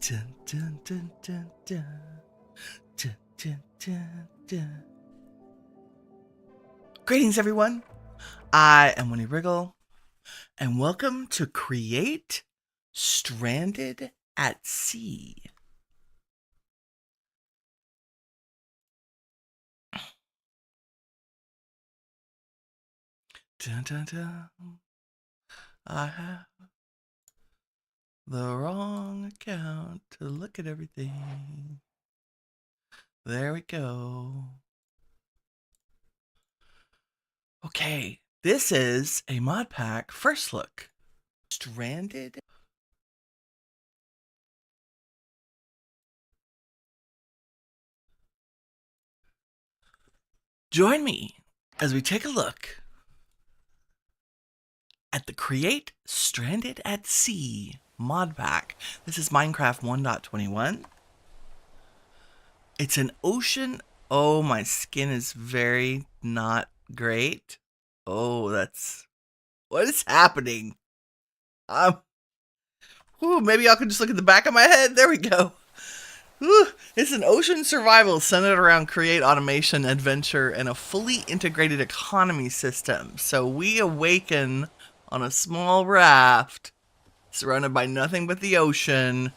Dun, dun, dun, dun, dun. Dun, dun, dun, dun. Greetings, everyone. I am Winnie Wriggle, and welcome to Create Stranded at Sea. Dun, dun, dun. I have the wrong account to look at everything. There we go. Okay, this is a mod pack first look. Stranded. Join me as we take a look at the Create Stranded at Sea Modpack. This is Minecraft 1.21. It's an ocean. Oh, my skin is very not great. Oh, that's... What is happening? Maybe I can just look at the back of my head. There we go. It's an ocean survival centered around create automation, adventure, and a fully integrated economy system. So we awaken on a small raft surrounded by nothing but the ocean,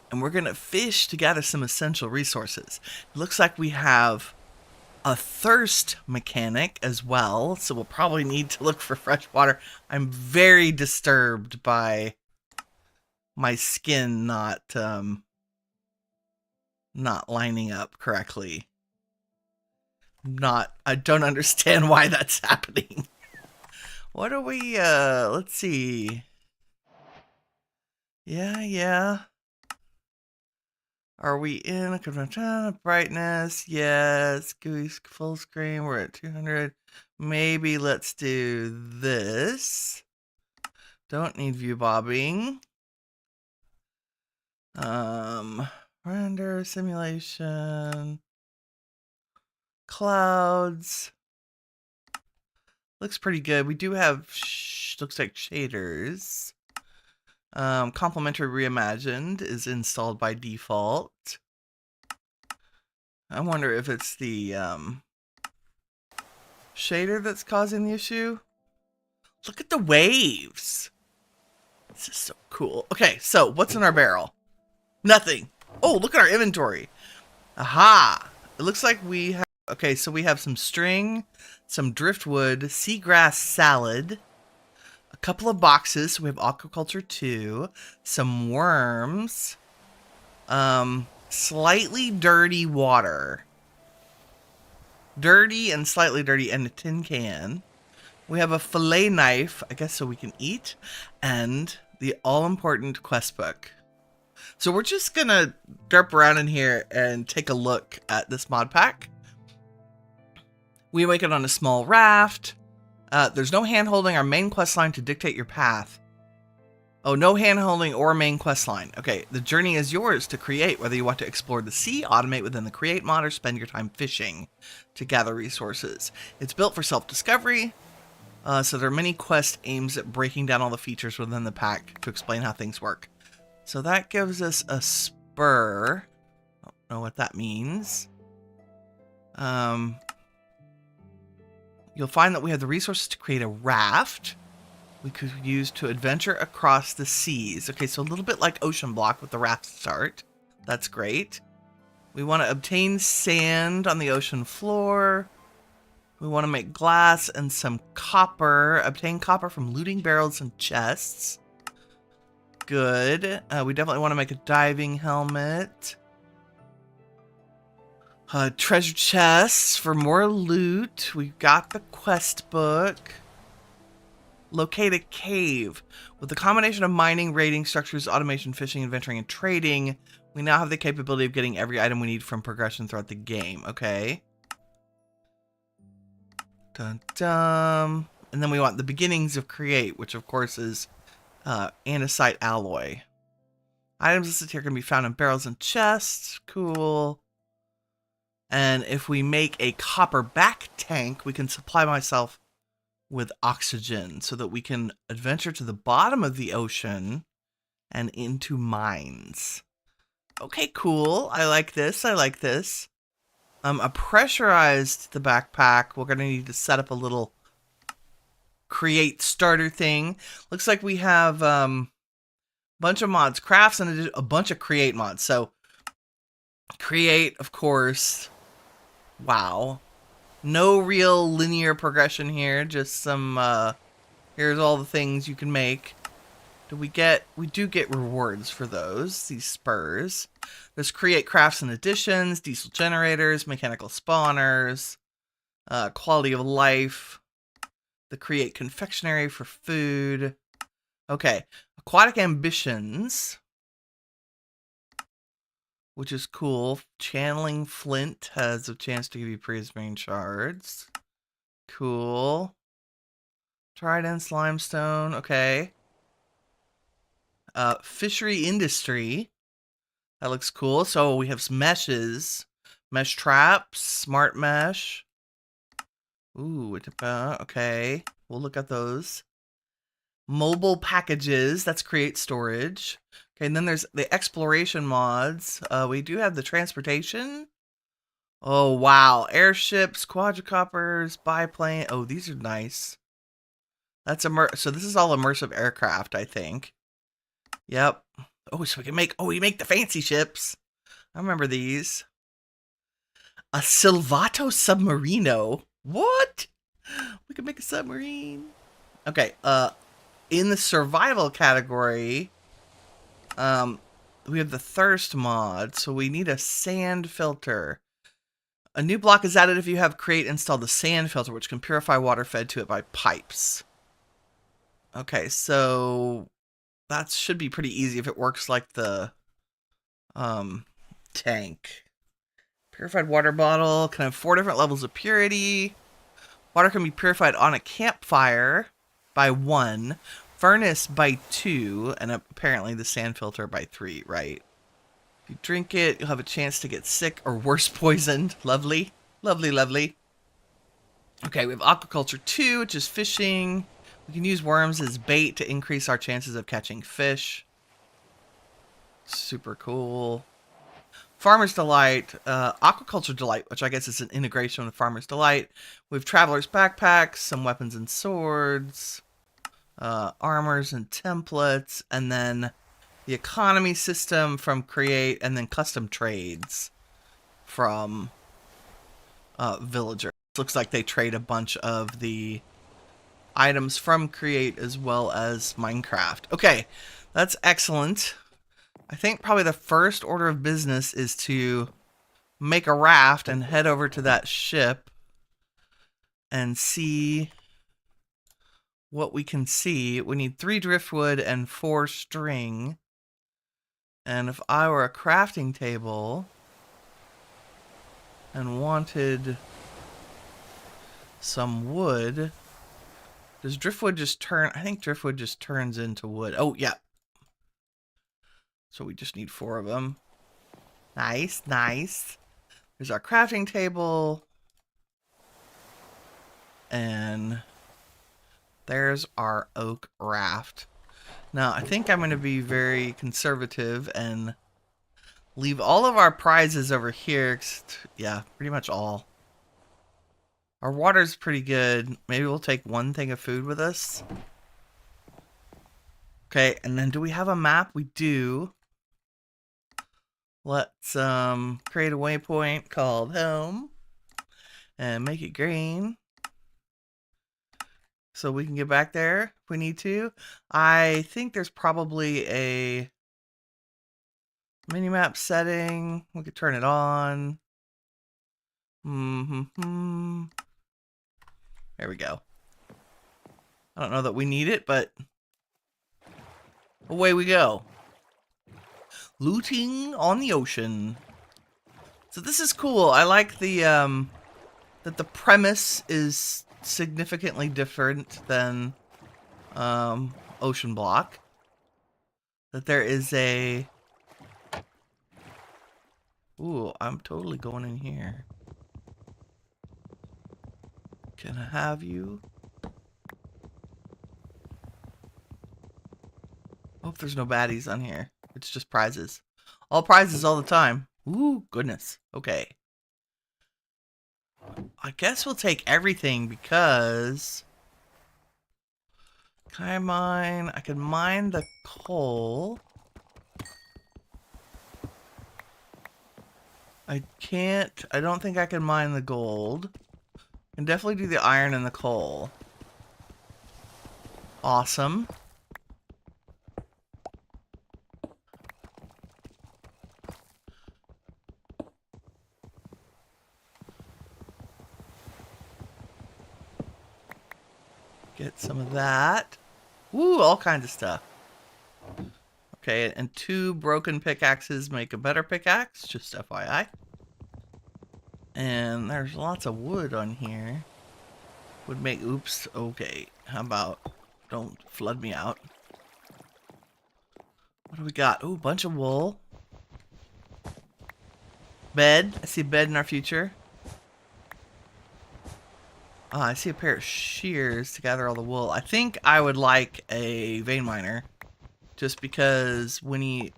and we're gonna fish to gather some essential resources. It looks like we have a thirst mechanic as well, so we'll probably need to look for fresh water. I'm very disturbed by my skin not lining up correctly. I don't understand why that's happening. What are we, let's see. Yeah. Are we in a brightness? Yes. Full screen. We're at 200. Maybe let's do this. Don't need view bobbing. Render simulation. Clouds. Looks pretty good. We do have, looks like shaders. Complementary reimagined is installed by default. I wonder if it's the shader that's causing the issue. Look at the waves. This is so cool. Okay, so what's in our barrel? Nothing. Oh, look at our inventory. Aha! It looks like we have... Okay, so we have some string, some driftwood, seagrass salad, a couple of boxes. So we have aquaculture 2, some worms, slightly dirty water. Dirty and slightly dirty, and a tin can. We have a fillet knife, I guess so we can eat, and the all-important quest book. So we're just gonna derp around in here and take a look at this mod pack. We awaken on a small raft. There's no hand-holding our main quest line to dictate your path. Oh, no hand-holding or main quest line. Okay, the journey is yours to create, whether you want to explore the sea, automate within the Create mod, or spend your time fishing to gather resources. It's built for self-discovery, so there are many quest aims at breaking down all the features within the pack to explain how things work. So that gives us a spur. I don't know what that means. You'll find that we have the resources to create a raft we could use to adventure across the seas. Okay, so a little bit like Ocean Block with the raft start. That's great. We want to obtain sand on the ocean floor. We want to make glass and some copper. Obtain copper from looting barrels and chests. Good. We definitely want to make a diving helmet. Treasure chests for more loot. We've got the quest book. Locate a cave. With the combination of mining, raiding, structures, automation, fishing, adventuring, and trading, we now have the capability of getting every item we need from progression throughout the game. Okay. Dun dun. And then we want the beginnings of Create, which of course is andesite alloy. Items listed here can be found in barrels and chests. Cool. And if we make a copper back tank, we can supply myself with oxygen so that we can adventure to the bottom of the ocean and into mines. Okay, cool. I like this. I like this. A pressurized the backpack. We're gonna need to set up a little create starter thing. Looks like we have bunch of mods, crafts, and a bunch of create mods. So create, of course. Wow. No real linear progression here. Just some. Here's all the things you can make. We do get rewards for those, these spurs. There's create crafts and additions, diesel generators, mechanical spawners, quality of life, the create confectionery for food. Okay, aquatic ambitions, which is cool. Channeling flint has a chance to give you prismarine shards. Cool. Tridents, limestone, okay. Fishery industry. That looks cool. So we have some meshes, mesh traps, smart mesh. Ooh, okay. We'll look at those. Mobile packages. That's create storage. Okay, and then there's the exploration mods. We do have the transportation. Oh, wow. Airships, quadricoppers, biplane. Oh, these are nice. That's so this is all immersive aircraft, I think. Yep. Oh, so we make the fancy ships. I remember these. A Silvato Submarino. What? We can make a submarine. Okay, in the survival category, we have the thirst mod, so we need a sand filter. A new block is added if you have create installed the sand filter, which can purify water fed to it by pipes. Okay, so that should be pretty easy if it works like the tank. Purified water bottle can have 4 different levels of purity. Water can be purified on a campfire by 1, furnace by 2, and apparently the sand filter by 3, right? If you drink it, you'll have a chance to get sick or worse poisoned. Lovely. Lovely, lovely. Okay, we have aquaculture 2, which is fishing. We can use worms as bait to increase our chances of catching fish. Super cool. Farmer's Delight, Aquaculture Delight, which I guess is an integration with Farmer's Delight. We have Traveler's Backpacks, some weapons and swords, armors and templates, and then the economy system from Create, and then custom trades from Villager. Looks like they trade a bunch of the items from Create as well as Minecraft. Okay, that's excellent. I think probably the first order of business is to make a raft and head over to that ship and see what we can see. We need 3 driftwood and 4 string. And if I were a crafting table and wanted some wood, does driftwood just turn? I think driftwood just turns into wood. Oh, yeah. So we just need 4 of them. Nice, nice. There's our crafting table. And there's our oak raft. Now, I think I'm going to be very conservative and leave all of our prizes over here. Yeah, pretty much all. Our water's pretty good. Maybe we'll take 1 thing of food with us. Okay, and then do we have a map? We do. Let's create a waypoint called home and make it green so we can get back there if we need to. I think there's probably a minimap setting. We could turn it on. There we go. I don't know that we need it, but away we go. Looting on the ocean. So this is cool. I like the that the premise is significantly different than Ocean Block. That there is a... Ooh, I'm totally going in here. Can I have you? Hope there's no baddies on here. It's just prizes. All prizes all the time. Ooh, goodness. Okay. I guess we'll take everything because... Can I mine? I can mine the coal. I can't... I don't think I can mine the gold. I can definitely do the iron and the coal. Awesome. Get some of that. Ooh, all kinds of stuff. Okay, and 2 broken pickaxes make a better pickaxe, just FYI. And there's lots of wood on here. Would make, oops, okay. How about, don't flood me out. What do we got? Ooh, bunch of wool. Bed, I see a bed in our future. Ah, I see a pair of shears to gather all the wool. I think I would like a vein miner. Just because Winnie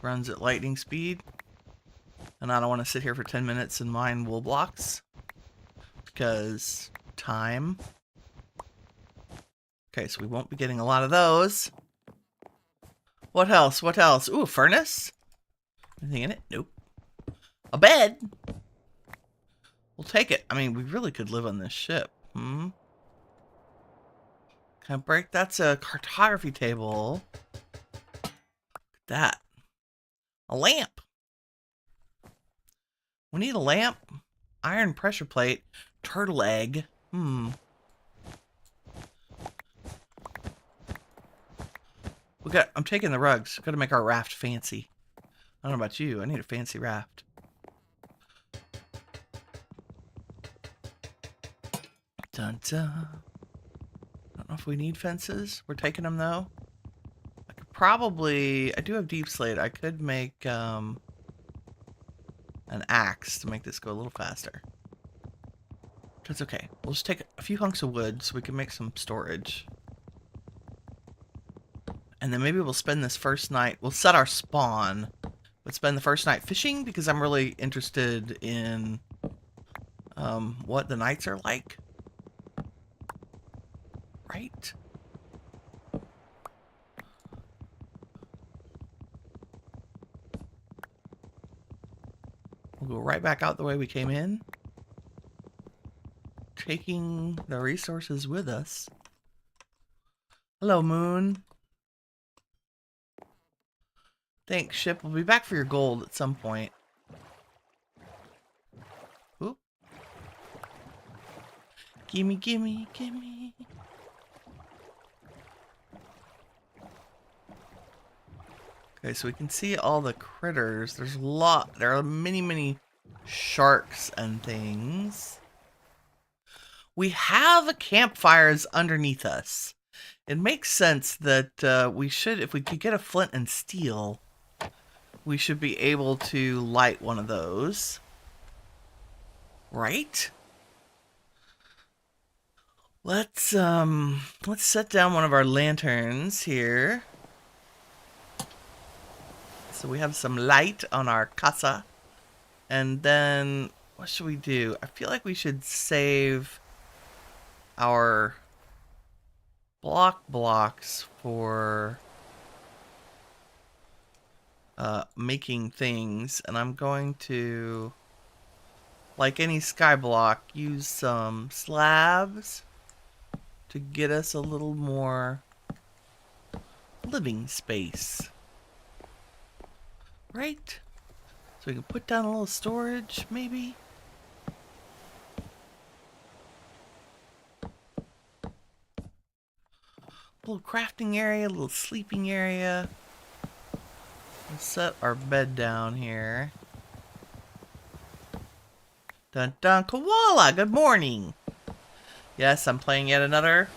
runs at lightning speed. And I don't want to sit here for 10 minutes and mine wool blocks. Because time. Okay, so we won't be getting a lot of those. What else? What else? Ooh, a furnace? Anything in it? Nope. A bed? We'll take it. I mean, we really could live on this ship. Can I break? That's a cartography table. Look at that. A lamp. We need a lamp. Iron pressure plate. Turtle egg. We got. I'm taking the rugs. Got to make our raft fancy. I don't know about you. I need a fancy raft. Dun dun. I don't know if we need fences. We're taking them though. I could probably. I do have deep slate. I could make an axe to make this go a little faster. That's okay. We'll just take a few hunks of wood so we can make some storage. And then maybe we'll spend this first night. We'll set our spawn. But spend the first night fishing because I'm really interested in what the nights are like. Right? We'll go right back out the way we came in. Taking the resources with us. Hello, moon. Thanks, ship. We'll be back for your gold at some point. Oop. Gimme, gimme, gimme. Okay, so we can see all the critters. There's a lot. There are many sharks and things. We have campfires underneath us. It makes sense that we should, if we could get a flint and steel, we should be able to light one of those. Right? Let's set down one of our lanterns here. So we have some light on our casa. And then, what should we do? I feel like we should save our blocks for making things. And I'm going to, like any sky block, use some slabs to get us a little more living space. Right? So we can put down a little storage, maybe? A little crafting area, a little sleeping area. We'll set our bed down here. Dun dun, koala, good morning! Yes, I'm playing yet another.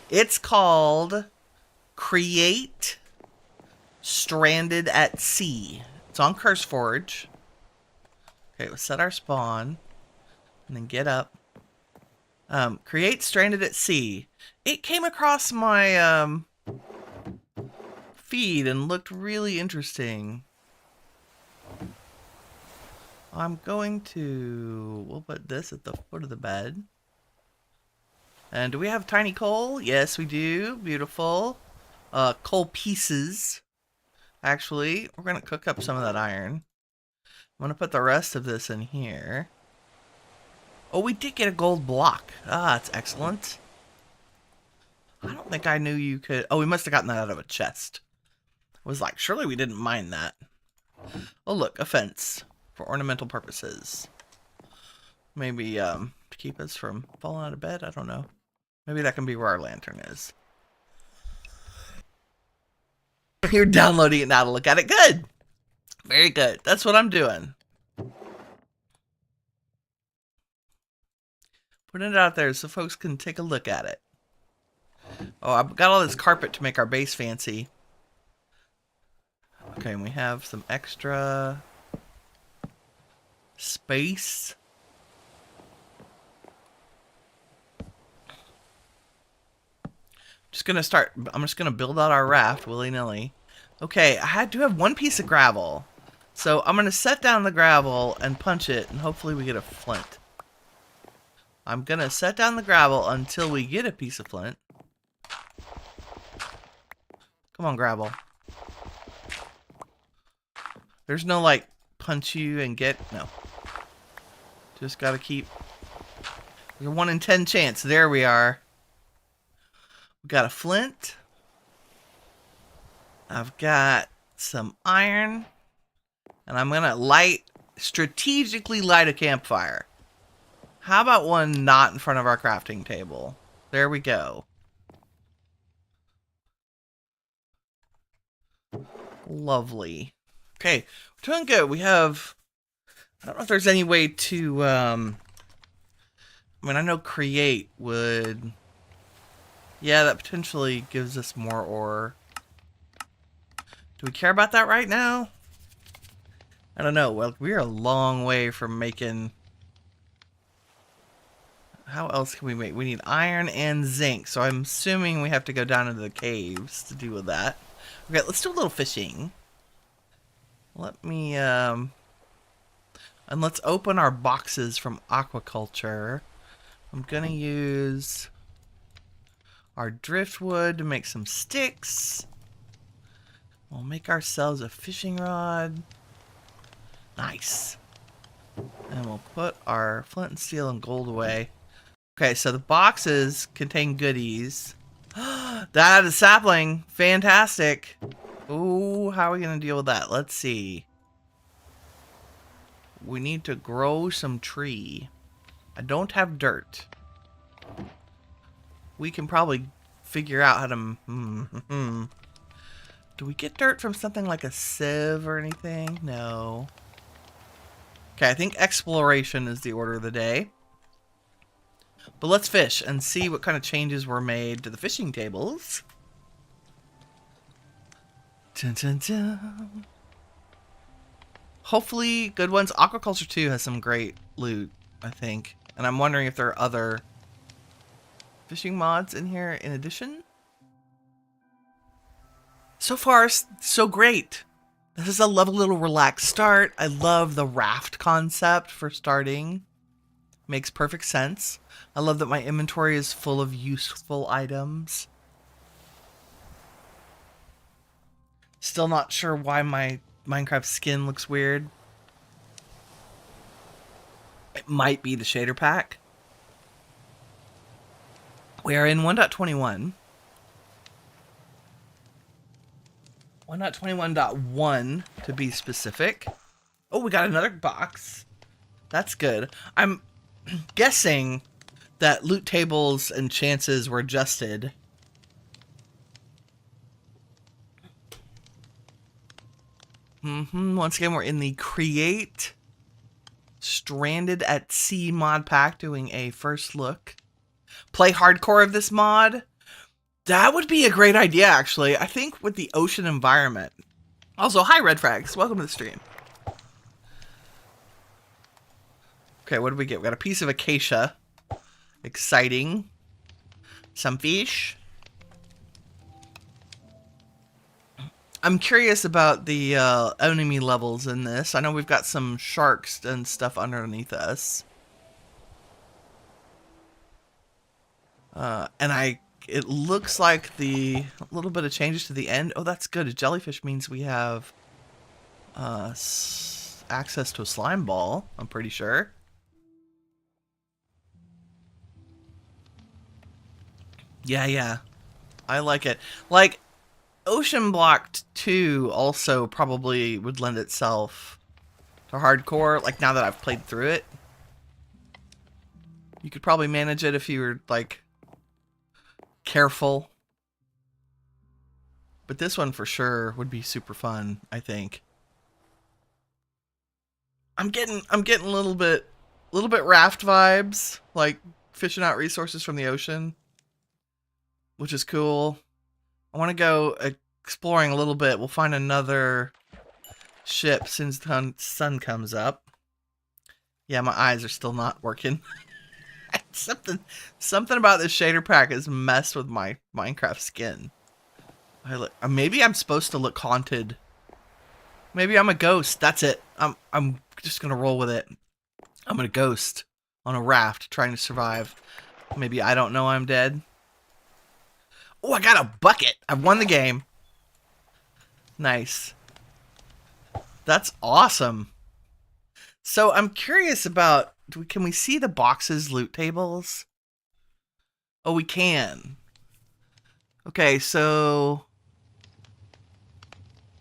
It's called Create Stranded at Sea. It's on CurseForge. Okay, we'll set our spawn. And then get up. Create Stranded at Sea. It came across my feed and looked really interesting. I'm going to... We'll put this at the foot of the bed. And do we have tiny coal? Yes, we do. Beautiful. Coal pieces. Actually, we're going to cook up some of that iron. I'm going to put the rest of this in here. Oh, we did get a gold block. Ah, that's excellent. I don't think I knew you could... Oh, we must have gotten that out of a chest. I was like, surely we didn't mine that. Oh, look, a fence. For ornamental purposes. Maybe, to keep us from falling out of bed? I don't know. Maybe that can be where our lantern is. You're downloading it now to look at it. Good! Very good. That's what I'm doing. Putting it out there so folks can take a look at it. Oh, I've got all this carpet to make our base fancy. Okay, and we have some extra space. I'm just gonna build out our raft willy-nilly. Okay, I do have one piece of gravel. So I'm gonna set down the gravel and punch it, and hopefully we get a flint. I'm gonna set down the gravel until we get a piece of flint. Come on, gravel. There's no, like, punch you and get... No. Just gotta keep... There's a 1 in 10 chance. There we are. We got a flint. I've got some iron. And I'm gonna strategically light a campfire. How about one not in front of our crafting table? There we go. Lovely. Okay, we're doing good. We have... I don't know if there's any way to... I mean, I know create would... Yeah, that potentially gives us more ore. Do we care about that right now? I don't know. Well, we're a long way from making... How else can we make? We need iron and zinc, so I'm assuming we have to go down into the caves to deal with that. Okay, let's do a little fishing. Let me, and let's open our boxes from aquaculture. I'm gonna use our driftwood to make some sticks. We'll make ourselves a fishing rod. Nice. And we'll put our flint and steel and gold away. Okay, so the boxes contain goodies. That is a sapling. Fantastic. Ooh, how are we going to deal with that? Let's see. We need to grow some tree. I don't have dirt. We can probably figure out how to... Do we get dirt from something like a sieve or anything? No. Okay, I think exploration is the order of the day. But let's fish and see what kind of changes were made to the fishing tables. Dun, dun, dun. Hopefully good ones. Aquaculture 2 has some great loot, I think. And I'm wondering if there are other fishing mods in here in addition. So far, so great. This is a lovely little relaxed start. I love the raft concept for starting. Makes perfect sense. I love that my inventory is full of useful items. Still not sure why my Minecraft skin looks weird. It might be the shader pack. We are in 1.21. 1.21.1 to be specific. Oh, we got another box. That's good. I'm guessing that loot tables and chances were adjusted. Once again, we're in the Create Strandedat Sea Modpack, doing a first look. Play hardcore of this mod. That would be a great idea, actually. I think with the ocean environment. Also, hi, Red Frags. Welcome to the stream. Okay, what did we get? We got a piece of acacia. Exciting. Some fish. I'm curious about the enemy levels in this. I know we've got some sharks and stuff underneath us. It looks like a little bit of changes to the end. Oh, that's good. A jellyfish means we have access to a slime ball, I'm pretty sure. Yeah. I like it. Like, Ocean Block 2 also probably would lend itself to hardcore, like now that I've played through it. You could probably manage it if you were, like, careful. But this one for sure would be super fun, I think. I'm getting a little bit raft vibes, like fishing out resources from the ocean, which is cool. I want to go exploring a little bit. We'll find another ship since the sun comes up. Yeah, my eyes are still not working. Something about this shader pack has messed with my Minecraft skin. Maybe I'm supposed to look haunted. Maybe I'm a ghost. That's it. I'm just gonna roll with it. I'm a ghost on a raft trying to survive. Maybe I don't know I'm dead. Oh, I got a bucket. I've won the game. Nice. That's awesome. So I'm curious about, can we see the boxes loot tables? Oh, we can. Okay, so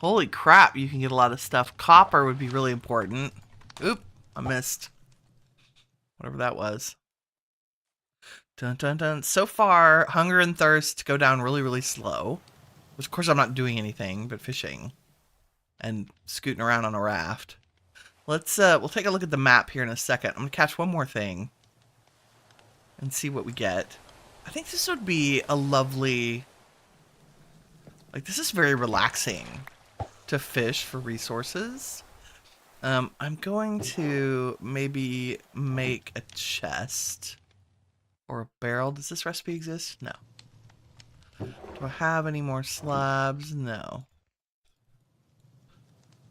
holy crap, you can get a lot of stuff. Copper would be really important. Oop, I missed. Whatever that was. Dun dun dun. So far, hunger and thirst go down really, really slow. Which, of course, I'm not doing anything but fishing and scooting around on a raft. We'll take a look at the map here in a second. I'm gonna catch one more thing and see what we get. I think this would be a lovely, like, this is very relaxing to fish for resources. I'm going to maybe make a chest or a barrel. Does this recipe exist? No. Do I have any more slabs? No.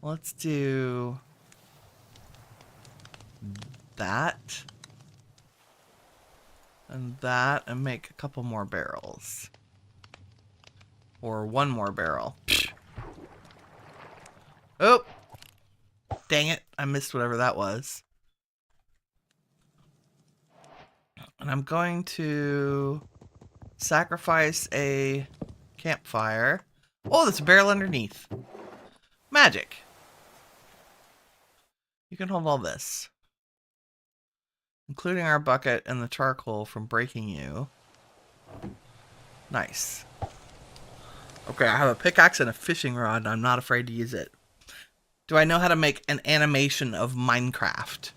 Let's do that and make a couple more barrels. Or one more barrel. Psh. Oh! Dang it, I missed whatever that was. And I'm going to sacrifice a campfire. Oh, there's a barrel underneath. Magic. You can hold all this, including our bucket and the charcoal from breaking you. Nice. Okay, I have a pickaxe and a fishing rod, and I'm not afraid to use it. Do I know how to make an animation of Minecraft?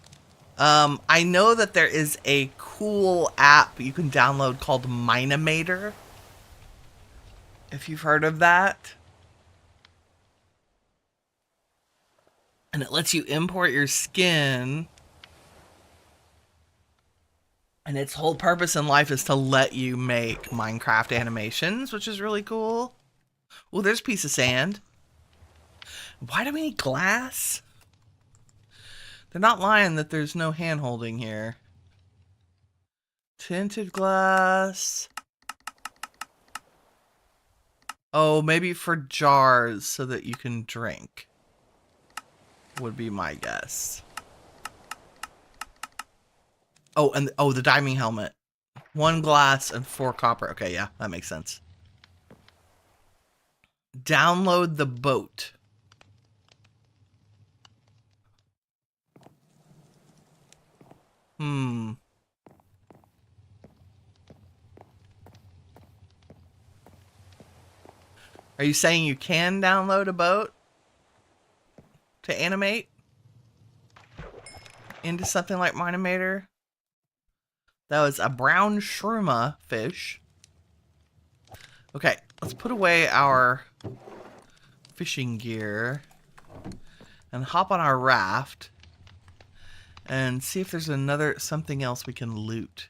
I know that there is a cool app you can download called Minimator. If you've heard of that. And it lets you import your skin. And its whole purpose in life is to let you make Minecraft animations, which is really cool. Oh, there's a piece of sand. Why do we need glass? They're not lying that there's no hand holding here. Tinted glass. Oh, maybe for jars so that you can drink. Would be my guess. Oh, and the diving helmet. 1 glass and 4 copper. Okay, yeah, that makes sense. Download the boat. Are you saying you can download a boat to animate into something like Minimator? That was a brown shruma fish. Okay, let's put away our fishing gear and hop on our raft and see if there's something else we can loot.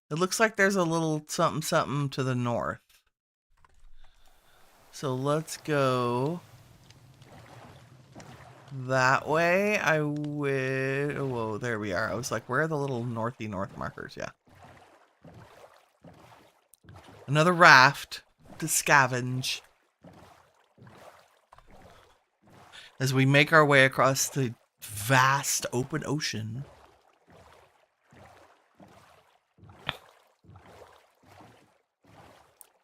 It looks like there's a little something to the north. So let's go that way. I would... Whoa, there we are. I was like, where are the little northy north markers? Yeah. Another raft to scavenge as we make our way across the vast open ocean.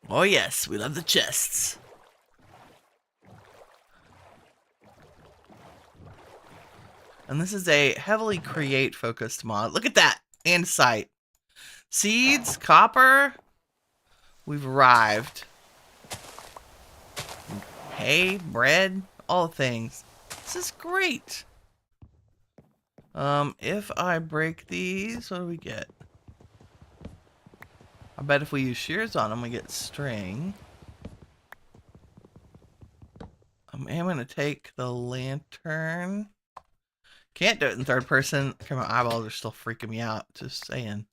Oh yes, we love the chests. And this is a heavily create focused mod. Look at that! Andesite. Seeds, copper. We've arrived. Hay, bread, all things. This is great. If I break these, what do we get? I bet if we use shears on them, we get string. I am going to take the lantern. Can't do it in third person. Okay, my eyeballs are still freaking me out. Just saying.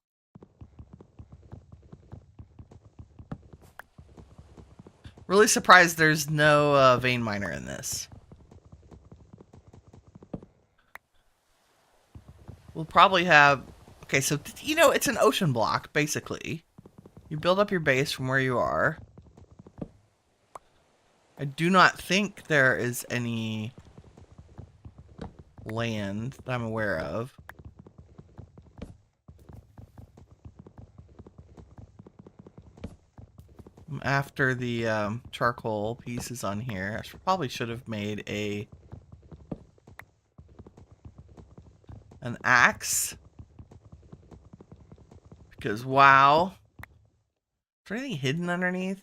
Really surprised there's no vein miner in this. We'll probably have... Okay, so, you know, it's an ocean block, basically. You build up your base from where you are. I do not think there is any land that I'm aware of. After the charcoal pieces on here, I probably should have made an axe. Because, wow. Is there anything hidden underneath?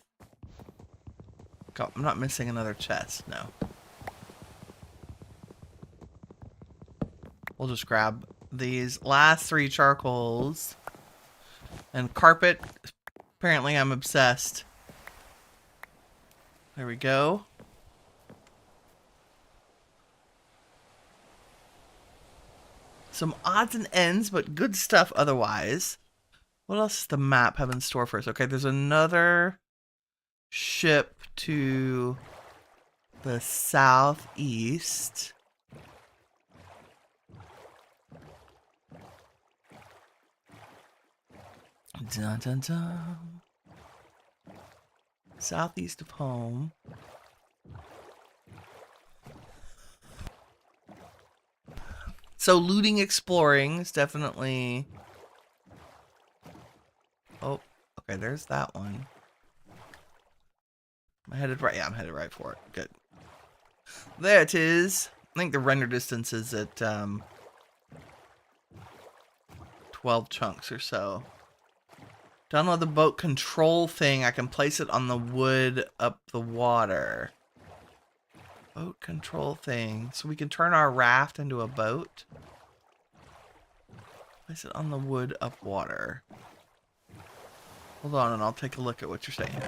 God, I'm not missing another chest, no. We'll just grab these last 3 charcoals. And carpet. Apparently I'm obsessed. There we go. Some odds and ends, but good stuff otherwise. What else does the map have in store for us? Okay, there's another ship to the southeast. Dun, dun, dun. Southeast of home. So looting, exploring is definitely... Oh, okay, there's that one. Am I headed right? Yeah, I'm headed right for it. Good. There it is. I think the render distance is at 12 chunks or so. Download the boat control thing. I can place it on the wood up the water. Boat control thing. So we can turn our raft into a boat. Place it on the wood up water. Hold on and I'll take a look at what you're saying.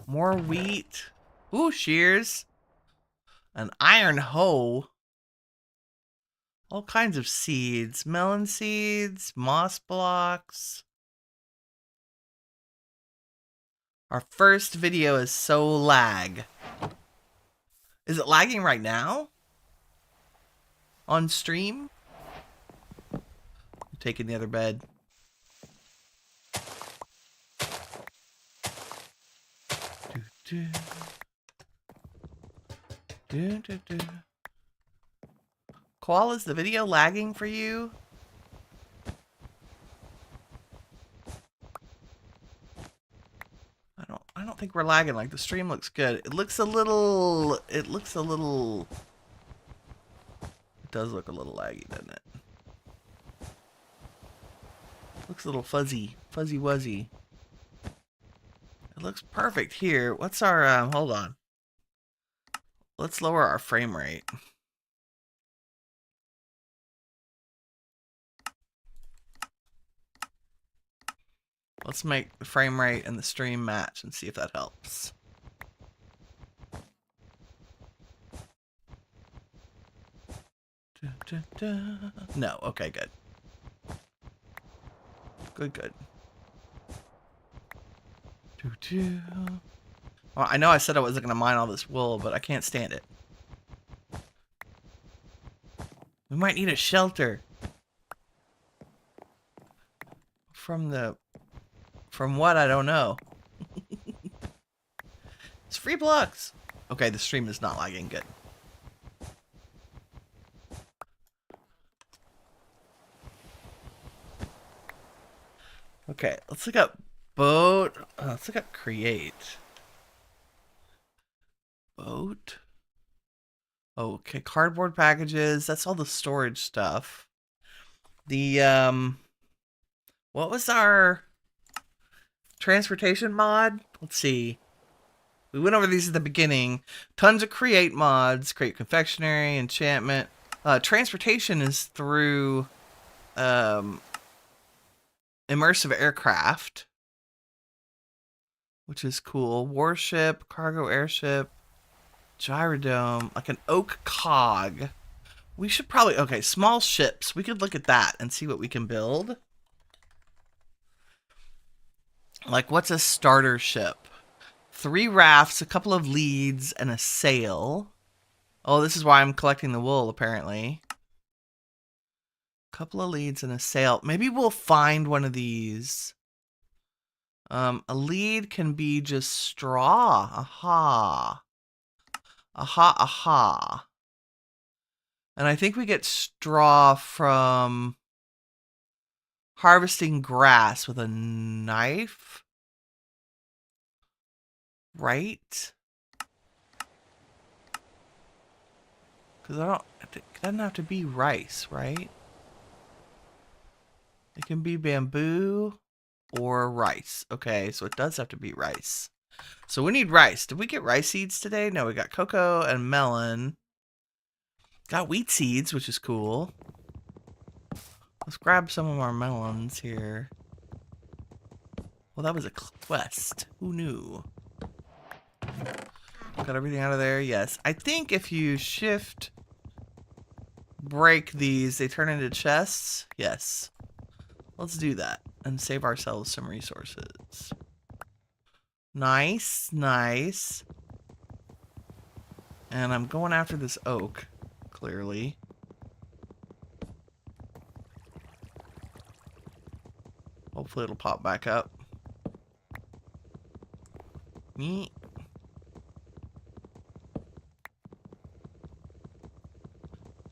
More wheat. Ooh, shears. An iron hoe. All kinds of seeds. Melon seeds. Moss blocks. Our first video is so lag. Is it lagging right now? On stream? I'm taking the other bed. Do, do. Do, do, do. Koala, is the video lagging for you? I don't think we're lagging. Like, the stream looks good. It looks a little... It does look a little laggy, doesn't it? Looks a little fuzzy. Fuzzy wuzzy. It looks perfect here. What's our... hold on. Let's lower our frame rate. Let's make the frame rate and the stream match and see if that helps. No, okay, good. Good. Doo-doo. Well, I know I said I wasn't going to mine all this wool, but I can't stand it. We might need a shelter. From what? I don't know. It's free blocks. Okay, the stream is not lagging. Good. Okay, let's look up boat. Let's look up create. Boat. Okay, cardboard packages. That's all the storage stuff. The, what was our transportation mod? Let's see. We went over these at the beginning. Tons of create mods. Create confectionery, enchantment. Transportation is through, immersive aircraft, which is cool. Warship, cargo airship, gyrodome, like an oak cog. We should probably, okay, small ships. We could look at that and see what we can build. Like, what's a starter ship? 3 rafts, a couple of leads, and a sail. Oh, this is why I'm collecting the wool, apparently. Couple of leads and a sail. Maybe we'll find one of these. A lead can be just straw. Aha. Aha, aha. And I think we get straw from harvesting grass with a knife. Right? Because it doesn't have to be rice, right? It can be bamboo or rice. Okay, so it does have to be rice. So we need rice. Did we get rice seeds today? No, we got cocoa and melon. Got wheat seeds, which is cool. Let's grab some of our melons here. Well, that was a quest. Who knew? Got everything out of there? Yes. I think if you shift break these, they turn into chests. Yes. Let's do that and save ourselves some resources. Nice, nice. And I'm going after this oak, clearly. Hopefully it'll pop back up. Neat.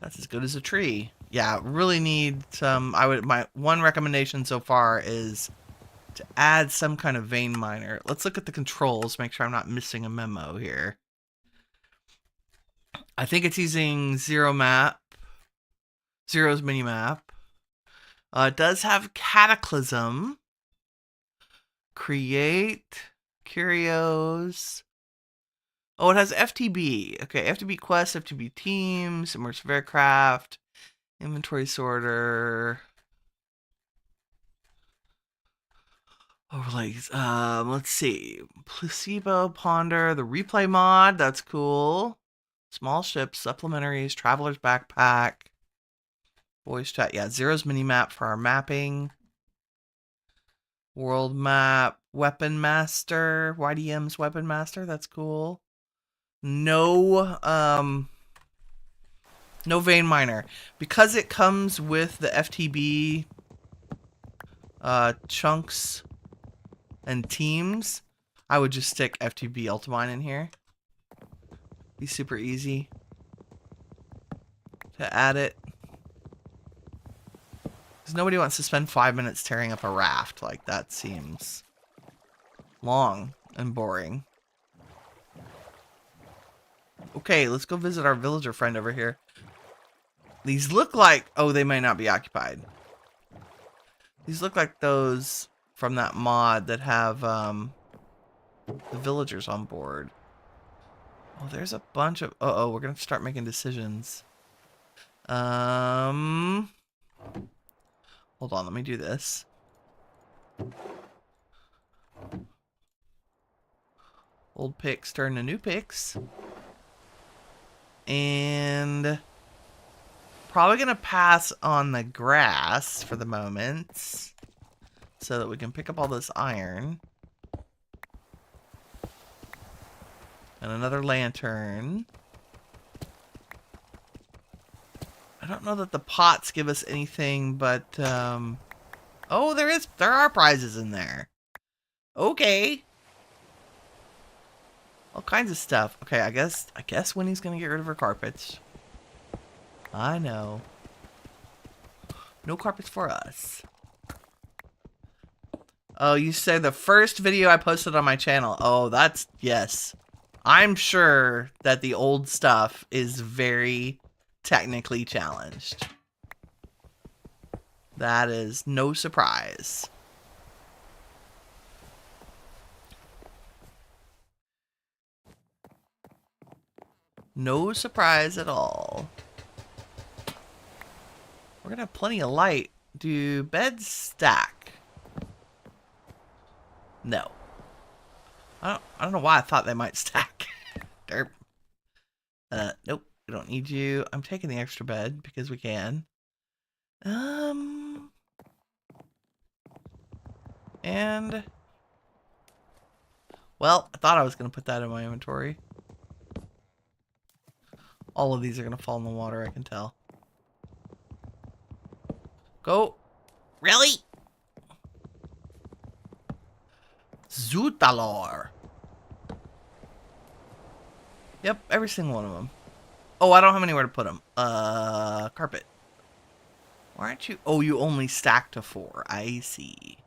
That's as good as a tree. Yeah, really need some. My one recommendation so far is to add some kind of vein miner. Let's look at the controls, make sure I'm not missing a memo here. I think it's using Zero's mini map. It does have Cataclysm, Create, Curios. Oh, it has FTB. Okay, FTB Quest, FTB Teams, Immersive Aircraft, Inventory Sorter. Overlays. Let's see. Placebo, Ponder, the Replay mod. That's cool. Small ships, supplementaries, Traveler's Backpack. Voice chat. Yeah, Zero's mini map for our mapping. World map. Weapon Master. YDM's Weapon Master. That's cool. No vein miner. Because it comes with the FTB chunks and teams, I would just stick FTB Ultimine in here. Be super easy to add it. Because nobody wants to spend 5 minutes tearing up a raft. Like, that seems long and boring. Okay, let's go visit our villager friend over here. These look like... Oh, they may not be occupied. These look like those from that mod that have the villagers on board. Oh, there's a bunch of... Uh-oh, we're going to start making decisions. Hold on, let me do this. Old picks turn to new picks. And probably going to pass on the grass for the moment so that we can pick up all this iron. And another lantern. I don't know that the pots give us anything, but, oh, there are prizes in there. Okay. All kinds of stuff. Okay, I guess Winnie's gonna get rid of her carpets. I know. No carpets for us. Oh, you say the first video I posted on my channel. Oh, yes. I'm sure that the old stuff is very technically challenged. That is no surprise. No surprise at all. We're gonna have plenty of light. Do beds stack? No. I don't know why I thought they might stack. Derp. Nope. We don't need you. I'm taking the extra bed because we can. And well, I thought I was gonna put that in my inventory. All of these are gonna fall in the water, I can tell. Go. Really? Zootalor. Yep, every single one of them. Oh, I don't have anywhere to put them. Carpet. Why aren't you? Oh, you only stack to 4. I see.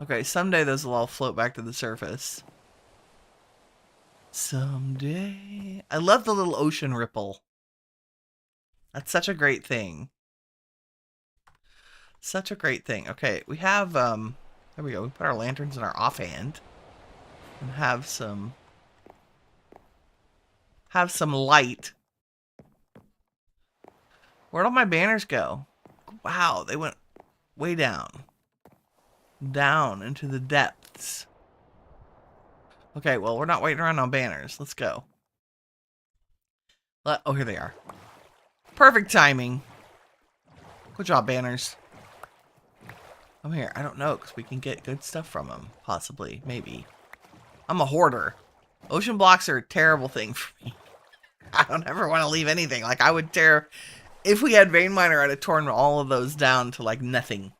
Okay, someday those will all float back to the surface. Someday. I love the little ocean ripple. That's such a great thing. Such a great thing. Okay, we have, there we go. We put our lanterns in our offhand. And have some light. Where'd all my banners go? Wow, they went way down. Down into the depths. Okay, well, we're not waiting around on banners. Let's go. Oh, here they are. Perfect timing. Good job, banners. I'm here. I don't know, because we can get good stuff from them. Possibly. Maybe. I'm a hoarder. Ocean blocks are a terrible thing for me. I don't ever want to leave anything. Like, I would tear... If we had Vein Miner, I'd have torn all of those down to, like, nothing.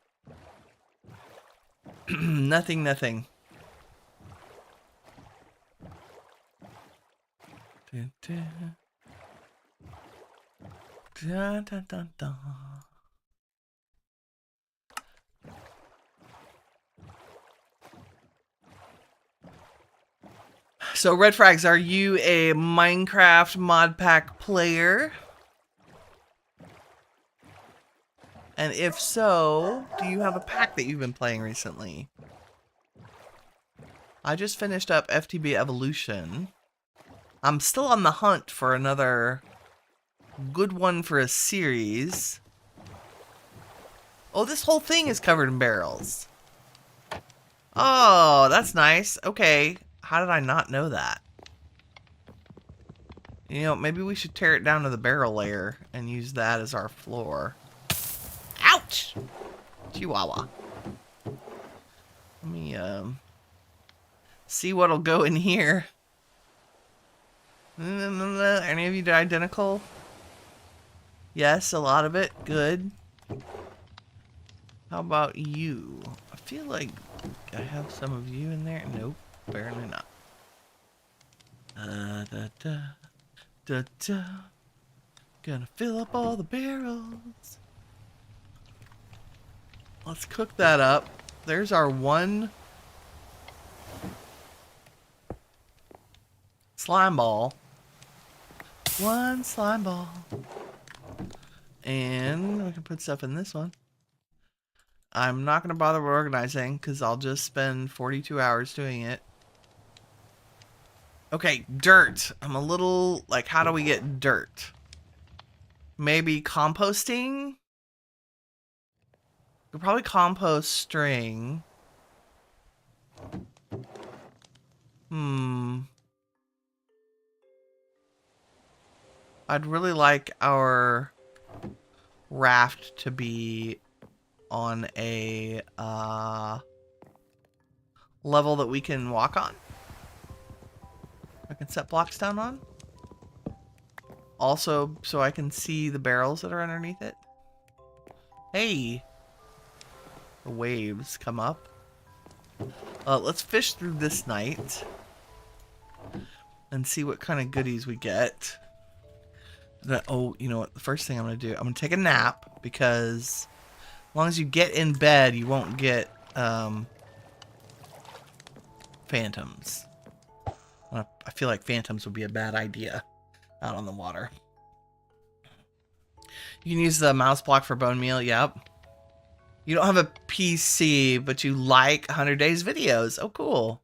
Nothing. Dun, dun. Dun, dun, dun, dun. So, Red Frags, are you a Minecraft mod pack player? And if so, do you have a pack that you've been playing recently? I just finished up FTB Evolution. I'm still on the hunt for another good one for a series. Oh, this whole thing is covered in barrels. Oh, that's nice. Okay. How did I not know that? You know, maybe we should tear it down to the barrel layer and use that as our floor. Ouch! Chihuahua. Let me, see what'll go in here. Any of you identical? Yes, a lot of it. Good. How about you? I feel like I have some of you in there. Nope, apparently not. Gonna fill up all the barrels. Let's cook that up. There's our one slime ball. One slime ball. And we can put stuff in this one. I'm not going to bother with organizing because I'll just spend 42 hours doing it. Okay, dirt. I'm a little, like, how do we get dirt? Maybe composting? Could probably compost string. I'd really like our raft to be on a level that we can walk on. can set blocks down on. Also, so I can see the barrels that are underneath it. Hey! The waves come up. Let's fish through this night. And see what kind of goodies we get. Oh, you know what? The first thing I'm going to do, I'm going to take a nap. Because as long as you get in bed, you won't get phantoms. I feel like phantoms would be a bad idea out on the water. You can use the mouse block for bone meal. Yep. You don't have a PC, but you like 100 Days videos. Oh, cool.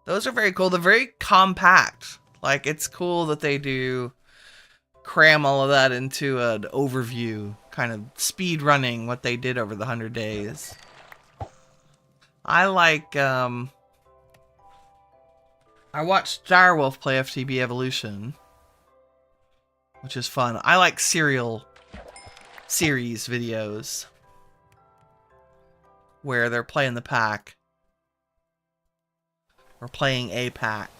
Those are very cool. They're very compact. Like, it's cool that they do cram all of that into an overview, kind of speed running what they did over the 100 days. I like, I watched Direwolf play FTB Evolution, which is fun. I like serial series videos where they're playing the pack. Or playing a pack.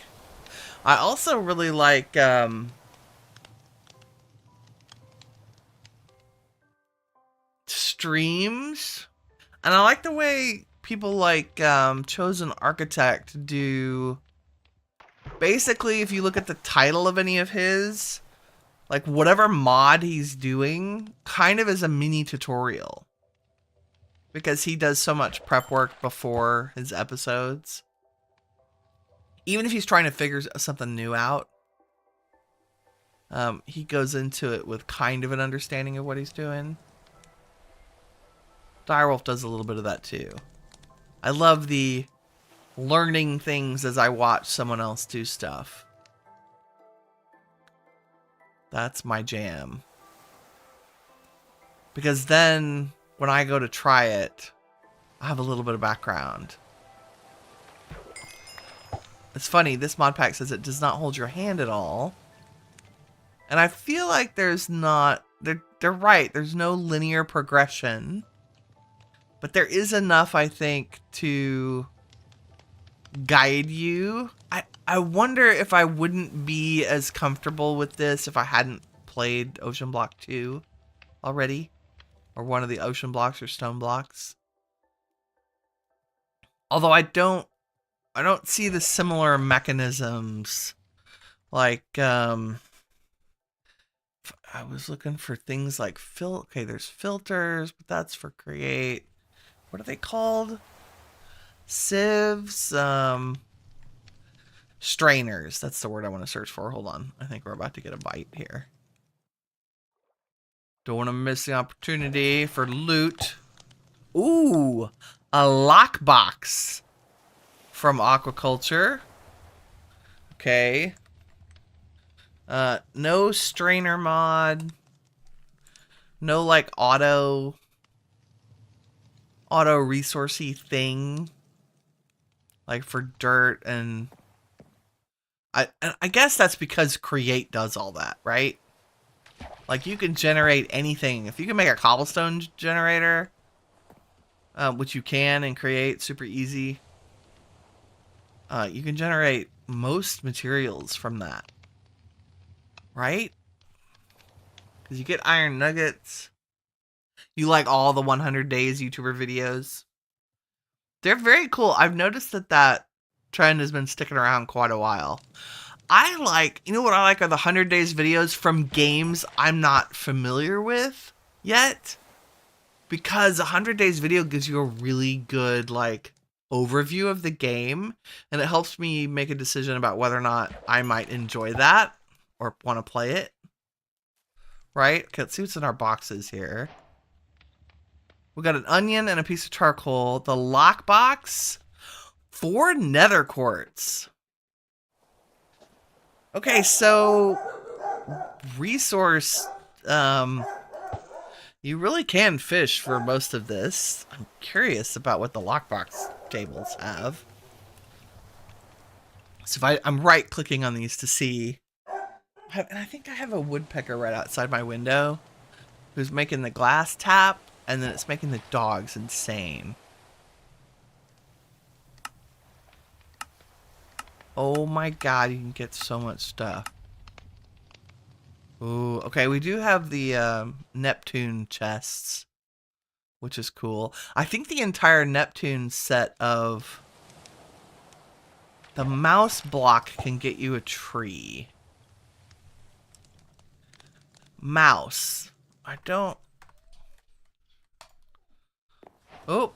I also really like streams. And I like the way people like Chosen Architect do. Basically, if you look at the title of any of his, like whatever mod he's doing, kind of is a mini tutorial. Because he does so much prep work before his episodes. Even if he's trying to figure something new out, he goes into it with kind of an understanding of what he's doing. Direwolf does a little bit of that too. I love the learning things as I watch someone else do stuff. That's my jam. Because then, when I go to try it, I have a little bit of background. It's funny, this mod pack says it does not hold your hand at all. And I feel like there's not... They're right, there's no linear progression. But there is enough, I think, to guide you. I wonder if I wouldn't be as comfortable with this if I hadn't played Ocean Block 2 already. Or one of the ocean blocks or stone blocks. Although I don't see the similar mechanisms. Like, I was looking for things like okay, there's filters, but that's for create. What are they called? Sieves, strainers. That's the word I want to search for. Hold on. I think we're about to get a bite here. Don't want to miss the opportunity for loot. Ooh, a lockbox from aquaculture. Okay. No strainer mod. No like auto resourcey thing. Like for dirt and I guess that's because Create does all that, right? Like you can generate anything. If you can make a cobblestone generator, which you can and Create super easy. You can generate most materials from that. Right? Because you get iron nuggets. You like all the 100 Days YouTuber videos. They're very cool. I've noticed that trend has been sticking around quite a while. You know what I like are the 100 Days videos from games I'm not familiar with yet. Because a 100 Days video gives you a really good, like, overview of the game. And it helps me make a decision about whether or not I might enjoy that. Or want to play it. Right? Okay, let's see what's in our boxes here. We got an onion and a piece of charcoal. The lockbox. 4 nether quartz. Okay, so resource, you really can fish for most of this. I'm curious about what the lockbox tables have. So if I'm right clicking on these to see, and I think I have a woodpecker right outside my window who's making the glass tap, and then it's making the dogs insane. Oh my god, you can get so much stuff. Ooh, okay, we do have the Neptune chests, which is cool. I think the entire Neptune set of the mouse block can get you a tree. Mouse. I don't... Oh.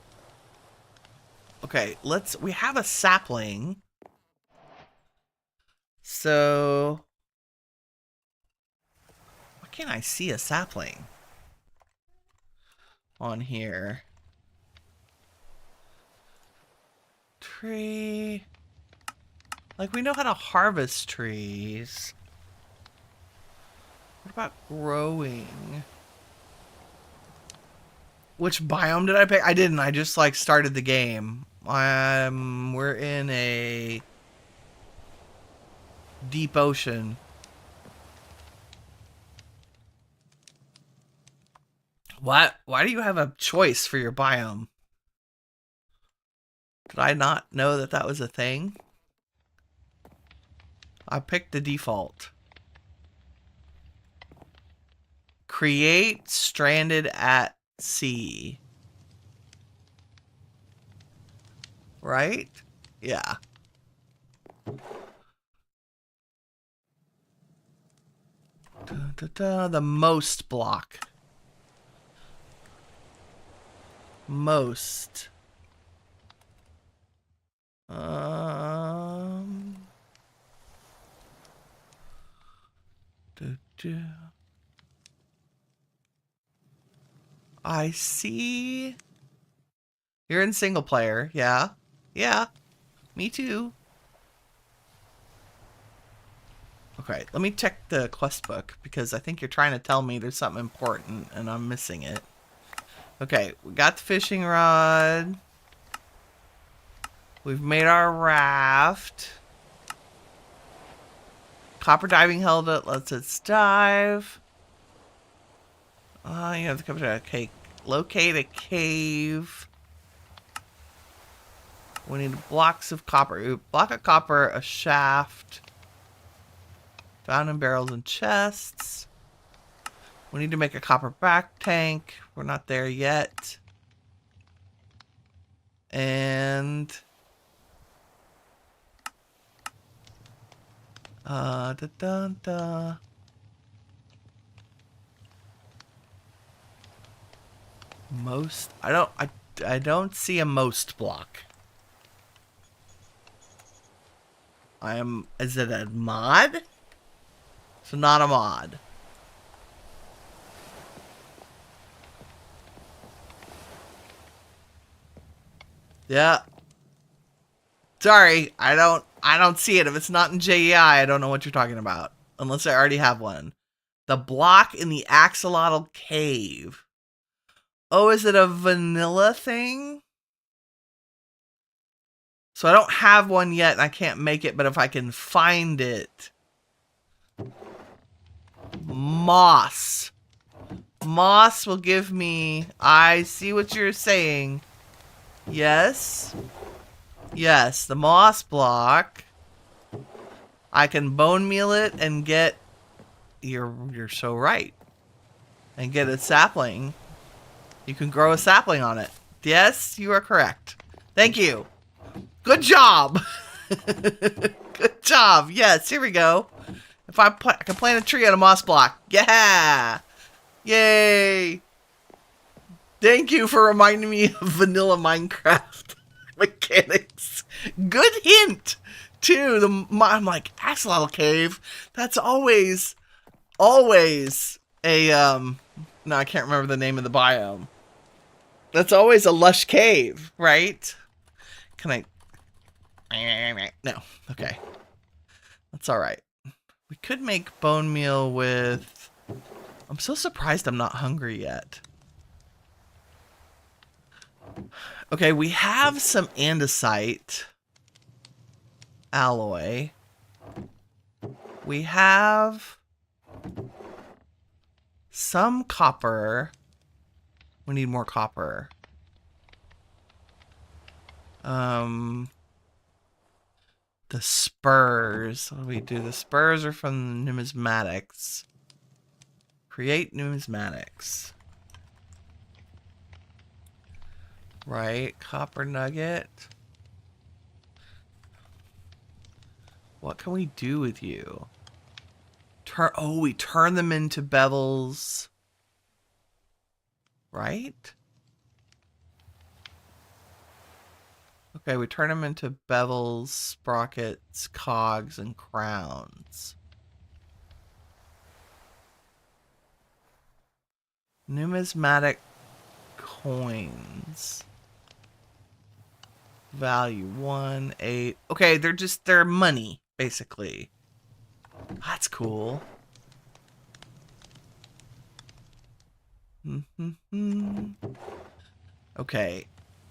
Okay, we have a sapling. So... why can't I see a sapling on here? Tree... like, we know how to harvest trees. What about growing? Which biome did I pick? I didn't. I just, like, started the game. We're in a deep ocean. What? Why do you have a choice for your biome? Did I not know that that was a thing? I picked the default. Create Stranded at Sea. Right? Yeah. The most block. Most. I see. You're in single player. Yeah. Yeah. Me too. Okay, let me check the quest book because I think you're trying to tell me there's something important and I'm missing it. Okay, we got the fishing rod. We've made our raft. Copper diving helmet lets us dive. You have to come to locate a cave. We need blocks of copper. Ooh, block of copper, a shaft. Found in barrels and chests. We need to make a copper back tank. We're not there yet. And... most... I don't see a most block. Is it a mod? It's not a mod. Yeah. Sorry, I don't see it. If it's not in JEI, I don't know what you're talking about. Unless I already have one. The block in the axolotl cave. Oh, is it a vanilla thing? So I don't have one yet and I can't make it, but if I can find it. Moss. Moss will give me... I see what you're saying. Yes. Yes, the moss block. I can bone meal it and get... You're so right. And get a sapling. You can grow a sapling on it. Yes, you are correct. Thank you. Good job. Good job. Yes, here we go. If I can plant a tree on a moss block. Yeah. Yay. Thank you for reminding me of vanilla Minecraft mechanics. Good hint, too. I'm like, axolotl cave. That's always a, no, I can't remember the name of the biome. That's always a lush cave, right? Can I... No. Okay. That's alright. We could make bone meal with... I'm so surprised I'm not hungry yet. Okay, we have some andesite alloy. We have some copper. We need more copper. The The spurs. What do we do? The spurs are from numismatics. Create numismatics. Right. Copper nugget. What can we do with you? We turn them into bevels. Right? Okay, we turn them into bevels, sprockets, cogs, and crowns. Numismatic coins. Value 1, 8. Okay, they're money, basically. That's cool. Okay.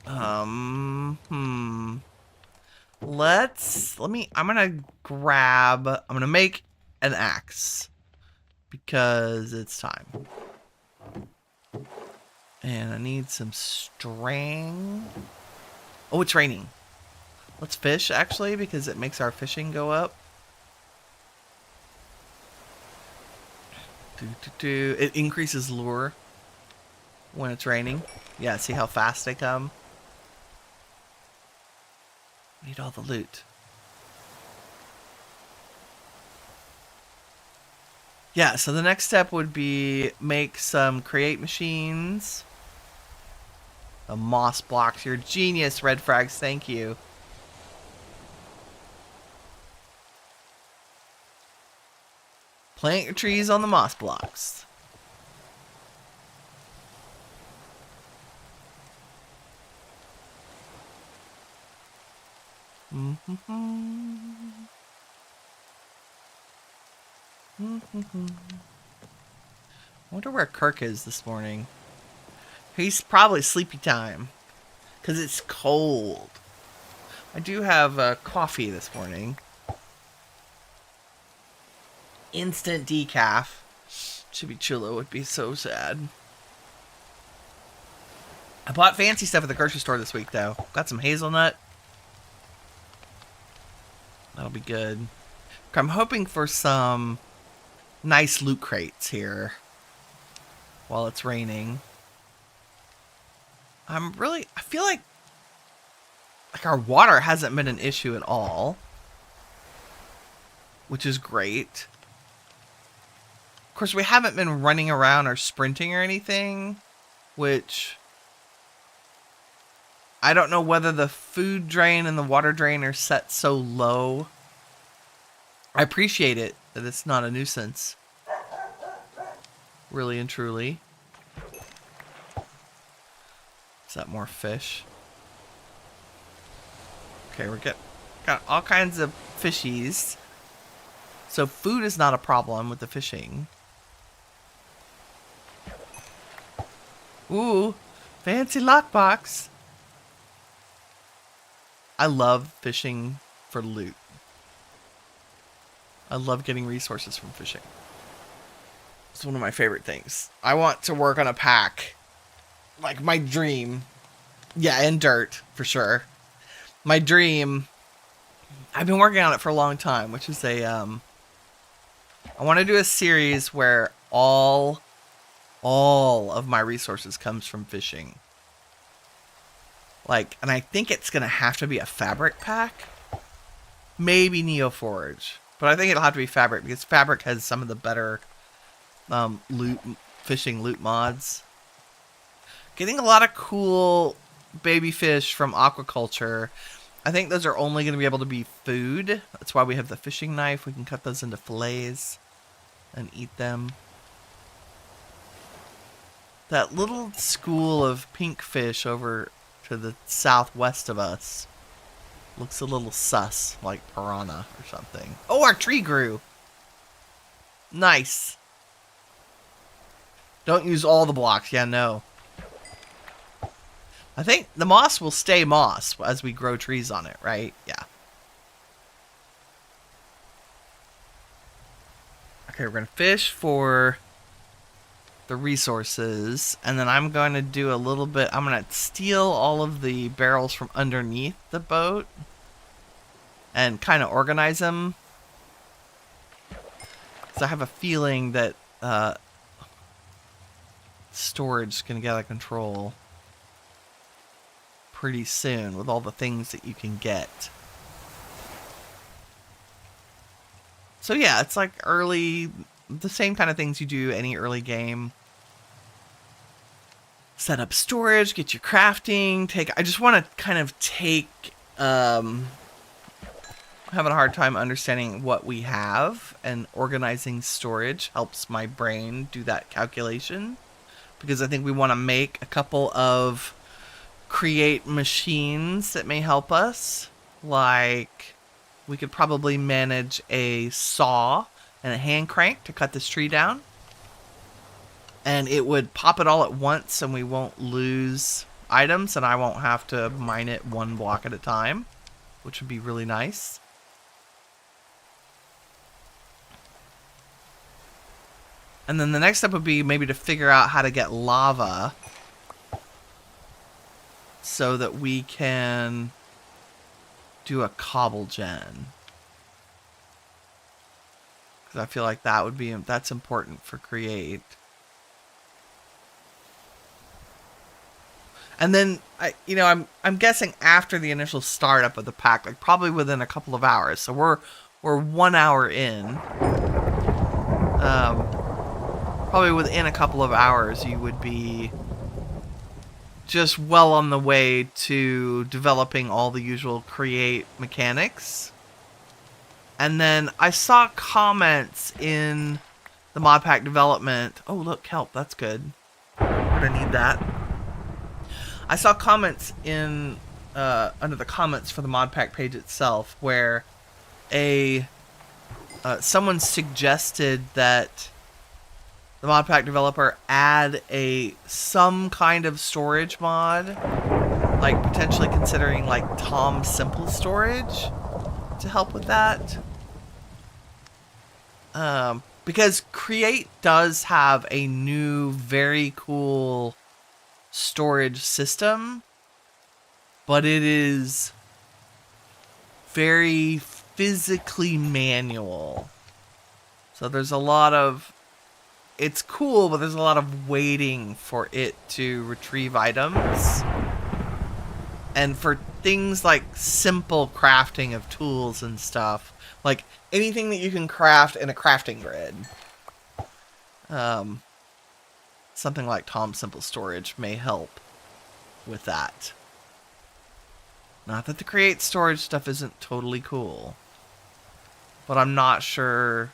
I'm gonna make an axe because it's time. And I need some string. Oh, it's raining. Let's fish actually because it makes our fishing go up. It increases lure when it's raining. Yeah, see how fast they come? Need all the loot. Yeah, so the next step would be make some create machines. The moss blocks. You're a genius, Red Frags. Thank you. Plant your trees on the moss blocks. I wonder where Kirk is this morning. He's probably sleepy time because it's cold. I do have coffee this morning. Instant decaf. Chibi Chulo would be so sad. I bought fancy stuff at the grocery store this week, though. Got some hazelnut. That'll be good. I'm hoping for some nice loot crates here while it's raining. I feel like our water hasn't been an issue at all, which is great. Of course, we haven't been running around or sprinting or anything, which I don't know whether the food drain and the water drain are set so low. I appreciate it that it's not a nuisance. Really and truly. Is that more fish? Okay, got all kinds of fishies. So food is not a problem with the fishing. Ooh, fancy lockbox. I love fishing for loot. I love getting resources from fishing. It's one of my favorite things. I want to work on a pack. Like my dream. Yeah, and dirt, for sure. My dream, I've been working on it for a long time, which is I want to do a series where all of my resources comes from fishing. Like, and I think it's going to have to be a fabric pack. Maybe Neoforge. But I think it'll have to be fabric because fabric has some of the better fishing loot mods. Getting a lot of cool baby fish from aquaculture. I think those are only going to be able to be food. That's why we have the fishing knife. We can cut those into fillets and eat them. That little school of pink fish over to the southwest of us looks a little sus, like piranha or something. Oh, our tree grew. Nice. Don't use all the blocks. Yeah, no. I think the moss will stay moss as we grow trees on it, right? Yeah. Okay, we're going to fish for the resources, and then I'm going to do a little bit. I'm going to steal all of the barrels from underneath the boat. and kind of organize them. So I have a feeling that storage is going to get out of control pretty soon with all the things that you can get. So yeah, it's like the same kind of things you do any early game. Set up storage, get your crafting, I just want to kind of having a hard time understanding what we have, and organizing storage helps my brain do that calculation, because I think we want to make a couple of create machines that may help us. Like, we could probably manage a saw and a hand crank to cut this tree down. And it would pop it all at once, and we won't lose items, and I won't have to mine it one block at a time, which would be really nice. And then the next step would be maybe to figure out how to get lava so that we can do a cobble gen. Because I feel like that's important for Create. And then I'm guessing after the initial startup of the pack, like probably within a couple of hours. So we're 1 hour in. Probably within a couple of hours, you would be just well on the way to developing all the usual Create mechanics. And then I saw comments in the mod pack development. Oh, look, kelp. That's good. We're gonna need that. I saw comments in under the comments for the mod pack page itself where someone suggested that the mod pack developer add some kind of storage mod, like potentially considering like Tom Simple storage to help with that. Because Create does have a new, very cool storage system, but it is very physically manual. So there's a lot of... It's cool, but there's a lot of waiting for it to retrieve items. And for things like simple crafting of tools and stuff, like anything that you can craft in a crafting grid, something like Tom Simple Storage may help with that. Not that the Create storage stuff isn't totally cool, but I'm not sure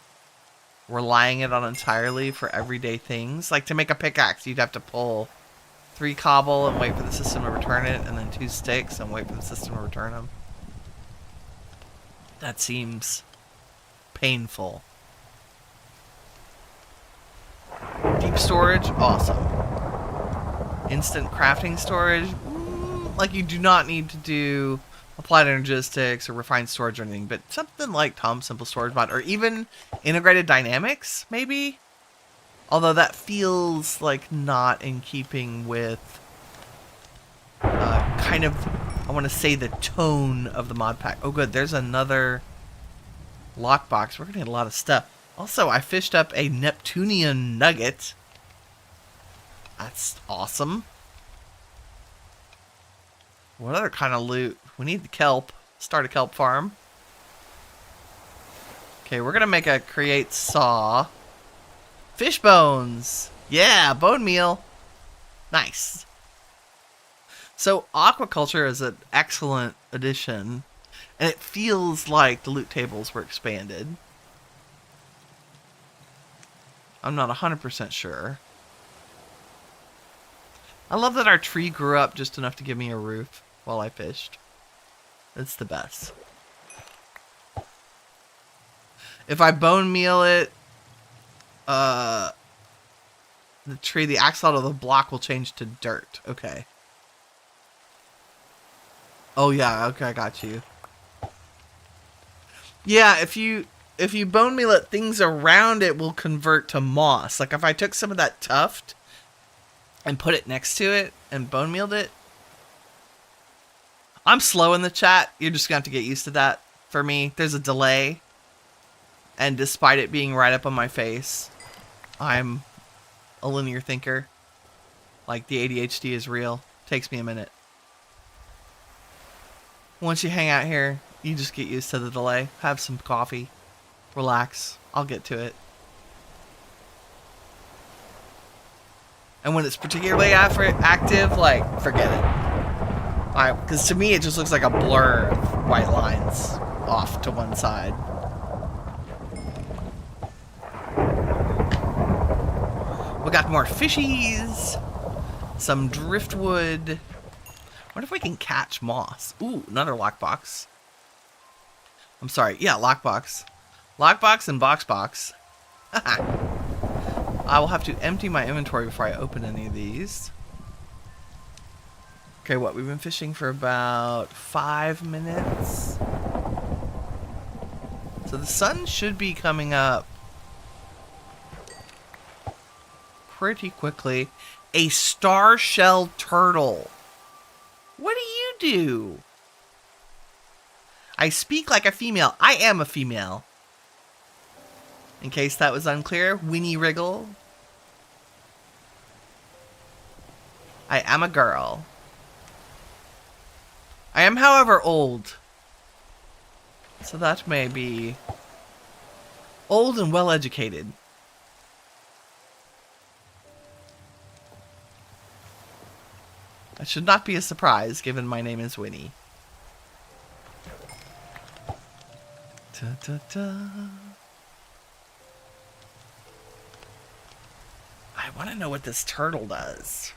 relying it on entirely for everyday things. Like to make a pickaxe, you'd have to pull 3 cobble and wait for the system to return it, and then 2 sticks and wait for the system to return them. That seems painful. Deep storage, awesome. Instant crafting storage, like you do not need to do applied energistics or refined storage or anything, but something like Tom Simple Storage Mod, or even integrated dynamics, maybe? Although that feels like not in keeping with kind of, I want to say, the tone of the mod pack. Oh good, there's another lockbox. We're going to get a lot of stuff. Also, I fished up a Neptunian nugget. That's awesome. What other kind of loot? We need the kelp. Start a kelp farm. Okay, we're going to make a Create saw. Fish bones. Yeah, bone meal. Nice. So aquaculture is an excellent addition, and it feels like the loot tables were expanded. I'm not 100% sure. I love that our tree grew up just enough to give me a roof while I fished. It's the best. If I bone meal it, the tree, the axolot of the block will change to dirt. Okay. Oh yeah, okay, I got you. Yeah, if you bone meal it, things around it will convert to moss. Like if I took some of that tuft and put it next to it and bone mealed it. I'm slow in the chat. You're just going to have to get used to that. for me. There's a delay. And despite it being right up on my face, I'm a linear thinker. Like, the ADHD is real. Takes me a minute. Once you hang out here, you just get used to the delay. Have some coffee. Relax. I'll get to it. And when it's particularly active, like, forget it. Because to me, it just looks like a blur of white lines off to one side. We got more fishies. Some driftwood. What if we can catch moss? Ooh, another lockbox. I'm sorry. Yeah, lockbox. Lockbox and box. I will have to empty my inventory before I open any of these. Okay, what? We've been fishing for about 5 minutes. So the sun should be coming up pretty quickly. A star-shelled turtle. What do you do? I speak like a female. I am a female. In case that was unclear, Winnie Wriggle. I am a girl. I am, however, old. So that may be old and well educated. That should not be a surprise, given my name is Winnie. Da, da, da. I want to know what this turtle does.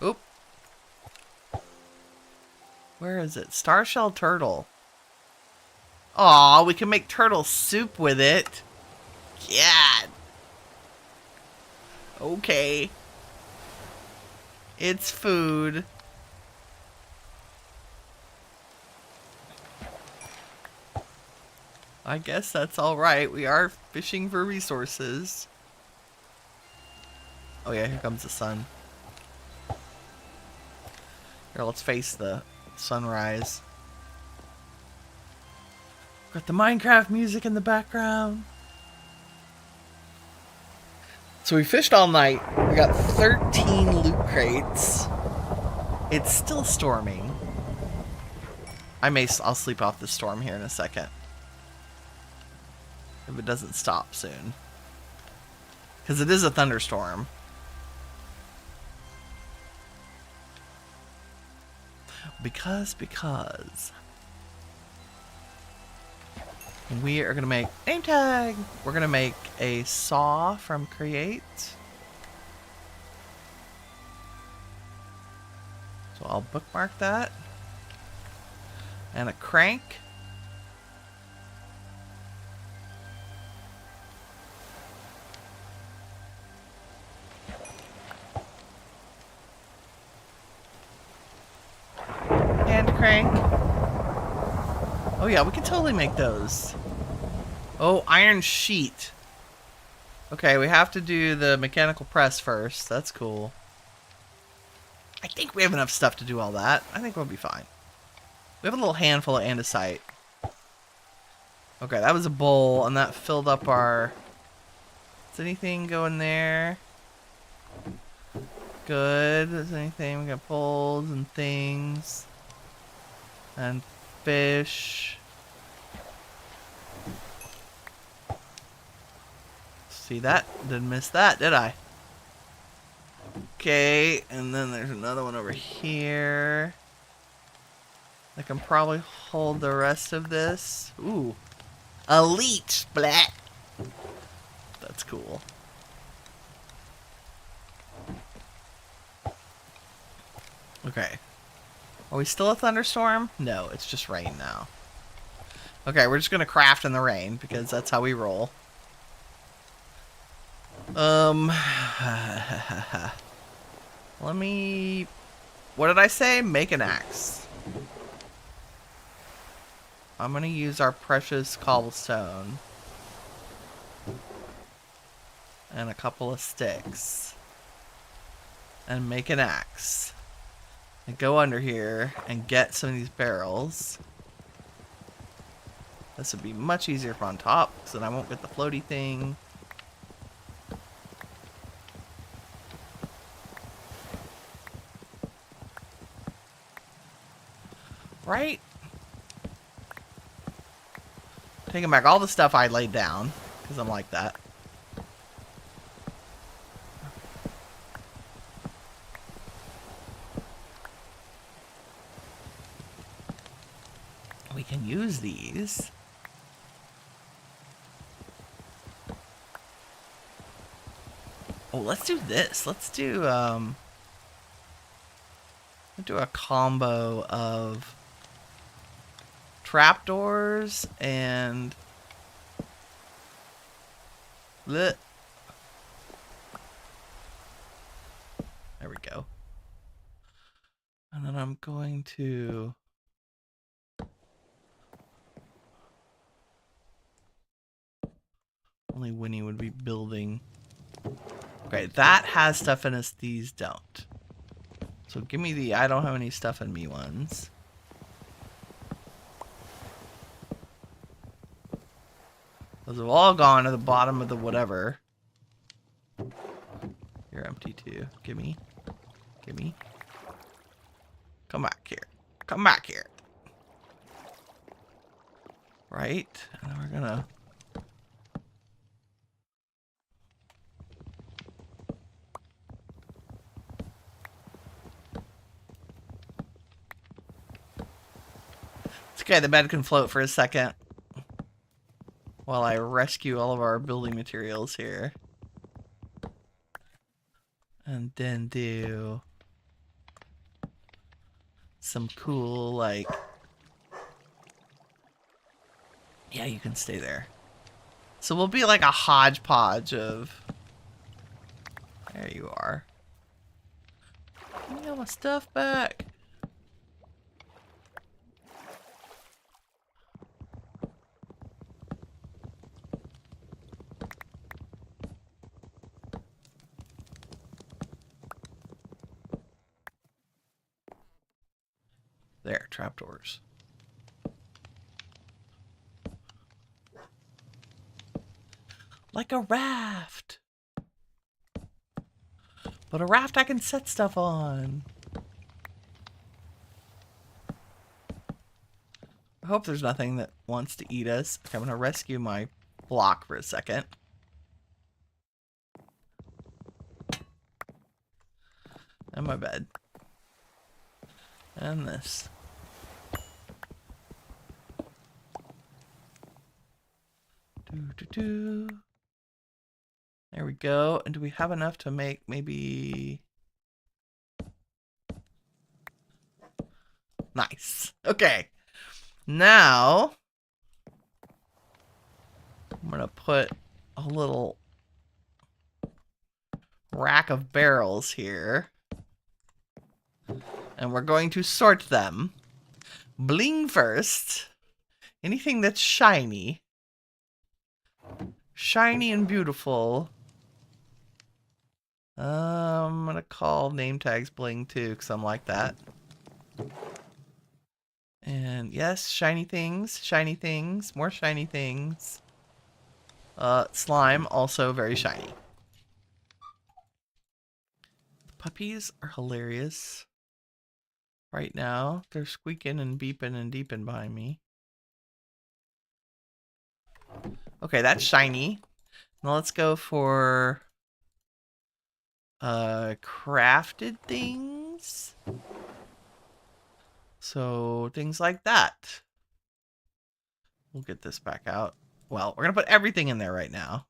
Oop. Where is it? Star-shelled turtle. Aw, we can make turtle soup with it. God. Okay. It's food. I guess that's alright. We are fishing for resources. Oh yeah, here comes the sun. Here, let's face the sunrise. Got the Minecraft music in the background. So we fished all night. We got 13 loot crates. It's still storming. I'll sleep off the storm here in a second. If it doesn't stop soon. Because it is a thunderstorm. Because we are going to make name tag. We're going to make a saw from Create. So I'll bookmark that. And a crank. And a crank. Oh yeah, we can totally make those. Oh, iron sheet. Okay, we have to do the mechanical press first. That's cool. I think we have enough stuff to do all that. I think we'll be fine. We have a little handful of andesite. Okay, that was a bowl, and that filled up our... Does anything go in there? Good. Does anything? We got bowls and things. And fish. See that? Didn't miss that, did I? Okay, and then there's another one over here. I can probably hold the rest of this. Ooh. A leech splat. That's cool. Okay. Are we still a thunderstorm? No, it's just rain now. Okay, we're just gonna craft in the rain because that's how we roll. Let me... What did I say? Make an axe. I'm gonna use our precious cobblestone. And a couple of sticks. And make an axe. And go under here and get some of these barrels. This would be much easier from on top, so then I won't get the floaty thing. Right? Taking back all the stuff I laid down, because I'm like that. We can use these. Oh, let's do this. Let's do a combo of trapdoors and there we go. And then I'm going to only Winnie would be building. Okay, that has stuff in us, these don't. So give me the I don't have any stuff in me ones. Those have all gone to the bottom of the whatever. You're empty too. Gimme. Gimme. Come back here. Come back here. Right? And then we're gonna... It's okay, the bed can float for a second. While I rescue all of our building materials here. And then do some cool, like... Yeah, you can stay there. So we'll be like a hodgepodge of... There you are. Give me all my stuff back. There, trapdoors. Like a raft. But a raft I can set stuff on. I hope there's nothing that wants to eat us. Okay, I'm gonna rescue my block for a second. And my bed. And this. There we go. And do we have enough to make maybe... Nice. Okay. Now, I'm going to put a little rack of barrels here. And we're going to sort them. Bling first. Anything that's shiny. Shiny and beautiful. I'm gonna call name tags bling too, because I'm like that. And yes, shiny things, more shiny things. Slime, also very shiny. The puppies are hilarious. Right now, they're squeaking and beeping and deeping behind me. Okay, that's shiny. Now let's go for crafted things. So things like that. We'll get this back out. Well, we're gonna put everything in there right now.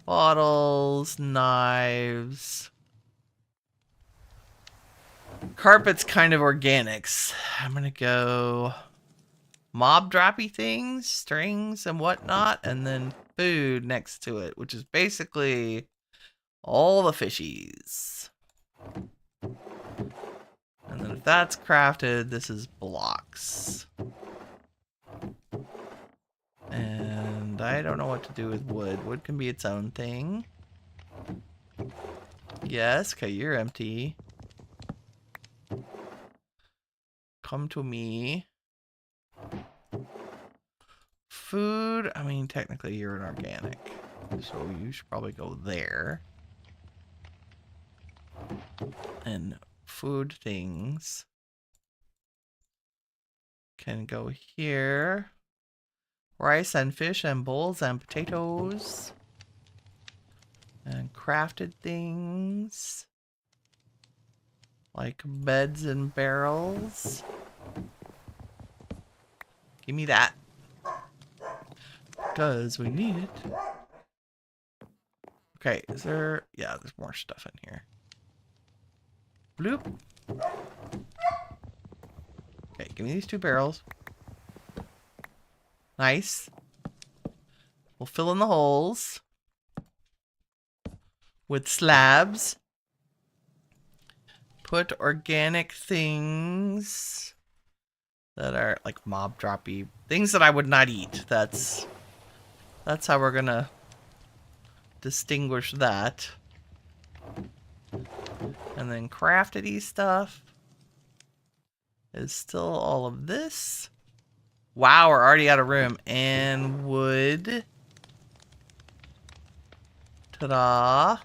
Bottles, knives. Carpet's kind of organics. I'm gonna go mob droppy things, strings and whatnot, and then food next to it, which is basically all the fishies. And then if that's crafted, this is blocks. And I don't know what to do with wood. Wood can be its own thing. Yes, okay, you're empty. Come to me. food, I mean, technically you're an organic. So you should probably go there. And food things can go here. Rice and fish and bowls and potatoes. And crafted things. Like beds and barrels. Give me that. Because we need it. Okay, is there... Yeah, there's more stuff in here. Bloop. Okay, give me these 2 barrels. Nice. We'll fill in the holes. With slabs. Put organic things that are like mob droppy. Things that I would not eat. That's how we're gonna distinguish that. And then crafted-y stuff is still all of this. Wow, we're already out of room. And wood. Ta-da.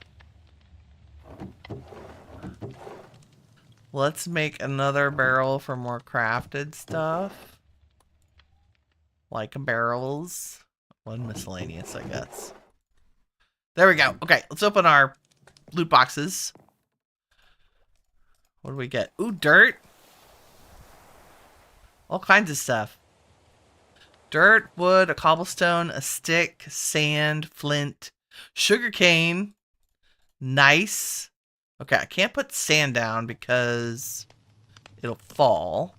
Let's make another barrel for more crafted stuff. Like barrels. One miscellaneous, I guess. There we go. Okay, let's open our loot boxes. What do we get? Ooh, dirt. All kinds of stuff. Dirt, wood, a cobblestone, a stick, sand, flint, sugarcane. Nice. Okay, I can't put sand down because it'll fall.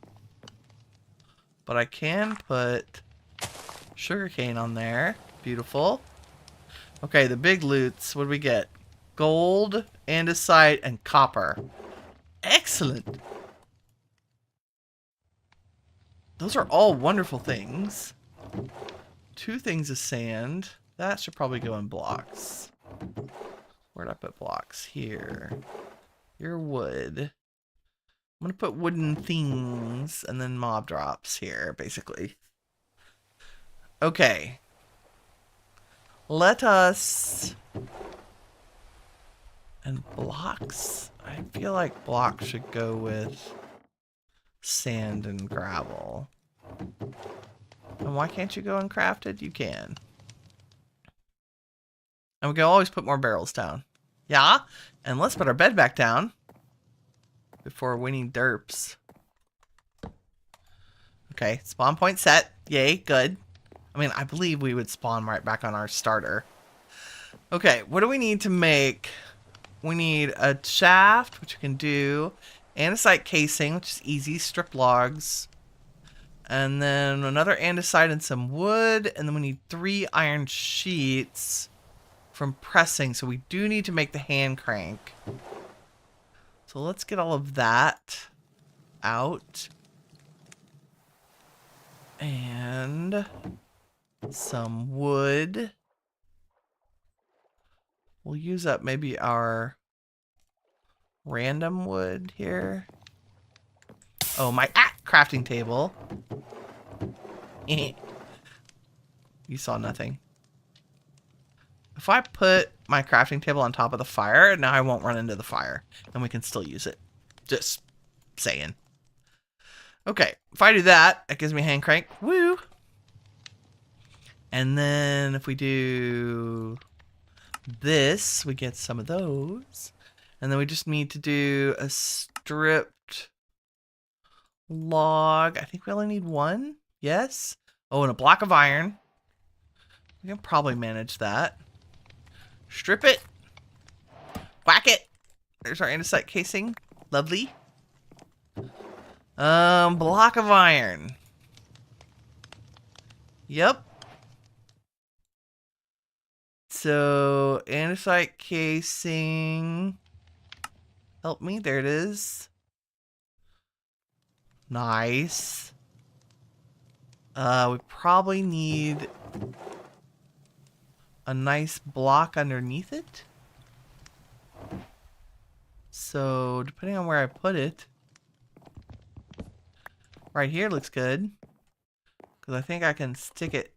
But I can put sugarcane on there. Beautiful. Okay, the big loots. What do we get? Gold, andesite, and copper. Excellent. Those are all wonderful things. 2 things of sand. That should probably go in blocks. Where'd I put blocks? Here. Your wood. I'm gonna put wooden things and then mob drops here, basically. Okay. Let us... And blocks? I feel like blocks should go with sand and gravel. And why can't you go uncrafted? You can. And we can always put more barrels down. Yeah? And let's put our bed back down. Before Winnie derps. Okay, spawn point set. Yay, good. I mean, I believe we would spawn right back on our starter. Okay, what do we need to make? We need a shaft, which we can do. Andesite casing, which is easy. Strip logs. And then another andesite and some wood. And then we need 3 iron sheets from pressing. So we do need to make the hand crank. So let's get all of that out. And some wood. We'll use up maybe our random wood here. Oh, my crafting table. You saw nothing. If I put my crafting table on top of the fire, now I won't run into the fire. And we can still use it. Just saying. Okay, if I do that, it gives me a hand crank. Woo! And then if we do this, we get some of those. And then we just need to do a stripped log. I think we only need 1. Yes. Oh, and a block of iron. We can probably manage that. Strip it. Whack it. There's our andesite casing. Lovely. Block of iron. Yep. So, andesite casing. Help me. There it is. Nice. We probably need a nice block underneath it. So, depending on where I put it. Right here looks good. Because I think I can stick it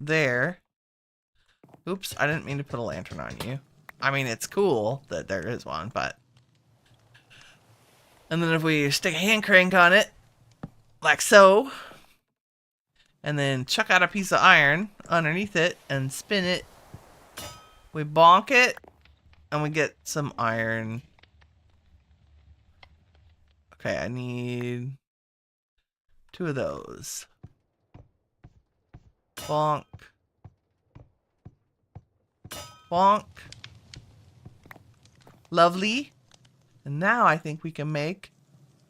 there. Oops, I didn't mean to put a lantern on you. I mean, it's cool that there is one, but... And then if we stick a hand crank on it, like so, and then chuck out a piece of iron underneath it and spin it, we bonk it, and we get some iron. Okay, I need 2 of those. Bonk. Bonk. Lovely. And now I think we can make...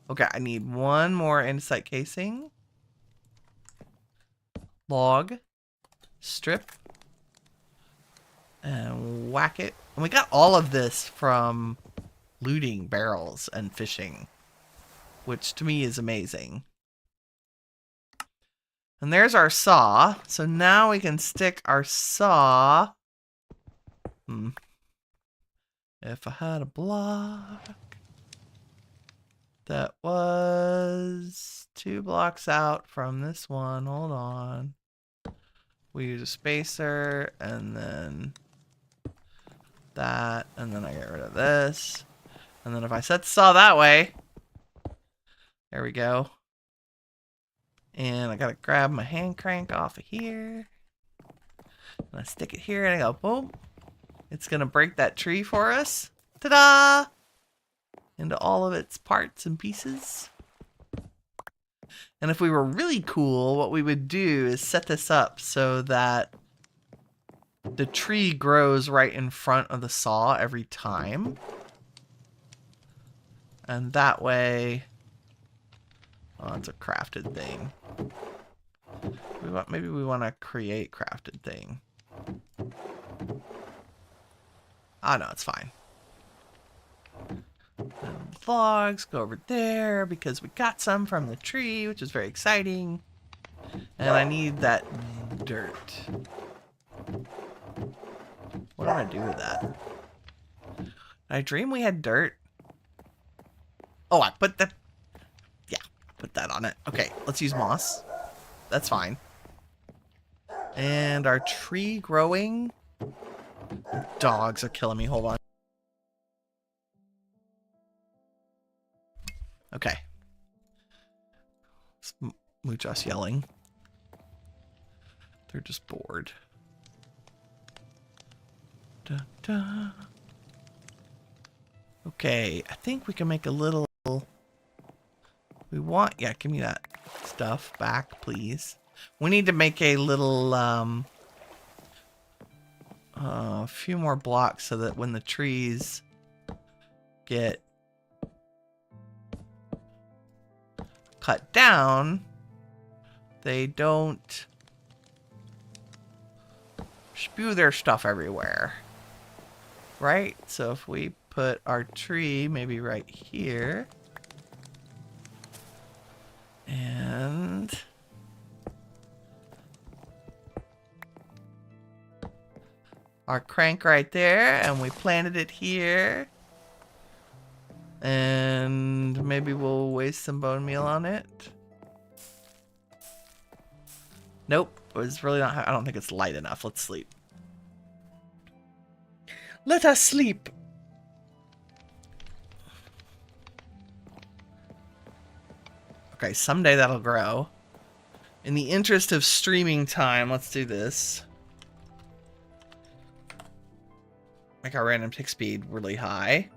Okay, I need 1 more andesite casing. Log. Strip. And whack it. And we got all of this from looting barrels and fishing, which to me is amazing. And there's our saw. So now we can stick our saw. If I had a block that was 2 blocks out from this one. Hold on. We use a spacer and then that, and then I get rid of this. And then if I set the saw that way, there we go. And I gotta grab my hand crank off of here. And I stick it here and I go boom. It's gonna break that tree for us. Ta-da! Into all of its parts and pieces. And if we were really cool, what we would do is set this up so that the tree grows right in front of the saw every time. And that way... Oh, it's a crafted thing. Maybe we want to create crafted thing. Ah, no, it's fine. And logs go over there because we got some from the tree, which is very exciting. And I need that dirt. What do I do with that? Did I dream we had dirt? Oh, I put that... Yeah, put that on it. Okay, let's use moss. That's fine. And our tree growing... Dogs are killing me. Hold on. Okay. Muchas yelling. They're just bored. Da, da. Okay, I think we can make a little... We want... Yeah, give me that stuff back, please. We need to make a little... a few more blocks so that when the trees get cut down, they don't spew their stuff everywhere. Right? So if we put our tree maybe right here, and our crank right there, and we planted it here, and maybe we'll waste some bone meal on it. Nope, it was really not. I don't think it's light enough. Let's sleep. Let us sleep. Okay, someday that'll grow. In the interest of streaming time, let's do this. Make our random tick speed really high.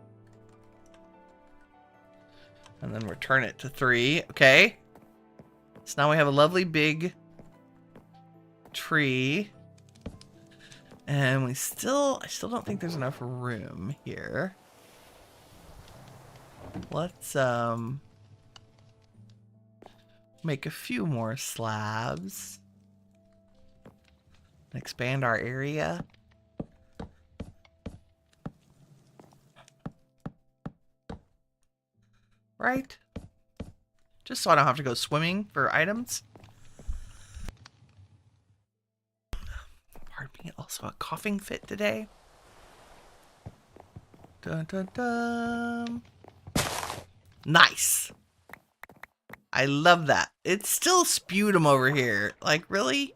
And then return it to 3. Okay. So now we have a lovely big tree. And I still don't think there's enough room here. Let's make a few more slabs. Expand our area. Right? Just so I don't have to go swimming for items. Pardon me, also a coughing fit today. Dun dun dun. Nice. I love that. It's still sputum over here. Like, really?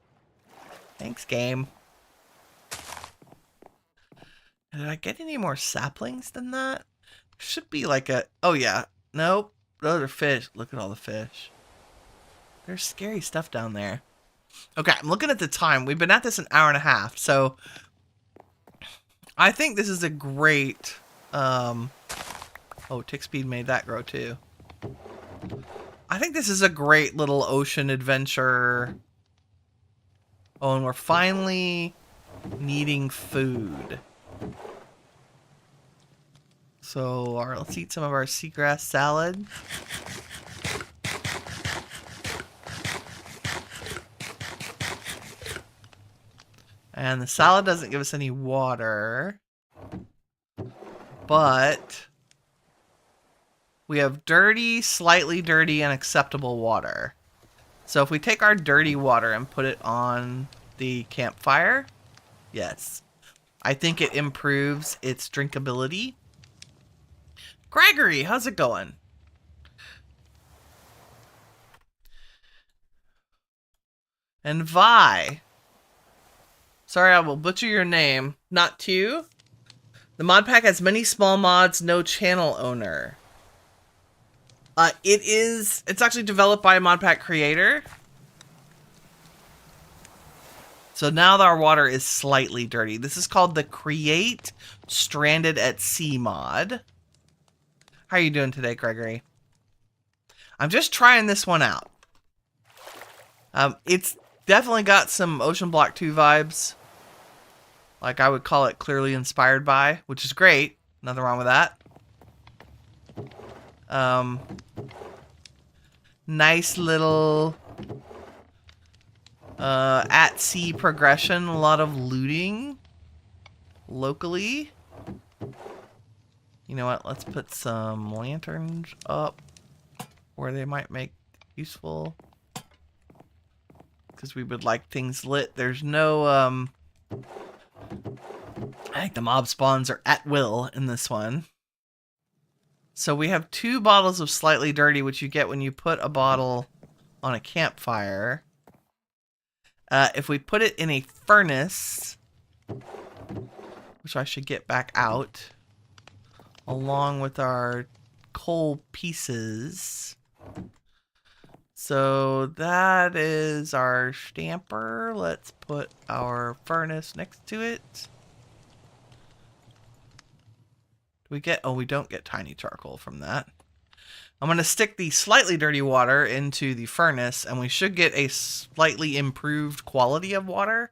Thanks, game. Did I get any more saplings than that? Should be like a... Oh, yeah. Nope. Those are fish. Look at all the fish. There's scary stuff down there. Okay, I'm looking at the time. We've been at this an hour and a half, so... I think this is a great... Oh, tick speed made that grow, too. I think this is a great little ocean adventure. Oh, and we're finally needing food. So, let's eat some of our seagrass salad. And the salad doesn't give us any water. But we have dirty, slightly dirty, and acceptable water. So if we take our dirty water and put it on the campfire, yes, I think it improves its drinkability. Gregory, how's it going? And Vi. Sorry, I will butcher your name. Not two. The mod pack has many small mods, no channel owner. It's actually developed by a mod pack creator. So now our water is slightly dirty. This is called the Create Strandedat Sea mod. How are you doing today, Gregory? I'm just trying this one out. It's definitely got some Ocean Block 2 vibes. Like I would call it clearly inspired by, which is great. Nothing wrong with that. Nice little at sea progression. A lot of looting locally. You know what? Let's put some lanterns up where they might make useful. Because we would like things lit. There's no, I think the mob spawns are at will in this one. So we have 2 bottles of Slightly Dirty, which you get when you put a bottle on a campfire. If we put it in a furnace, which I should get back out, along with our coal pieces. So that is our stamper. Let's put our furnace next to it. We get... Oh, we don't get tiny charcoal from that. I'm going to stick the slightly dirty water into the furnace, and we should get a slightly improved quality of water.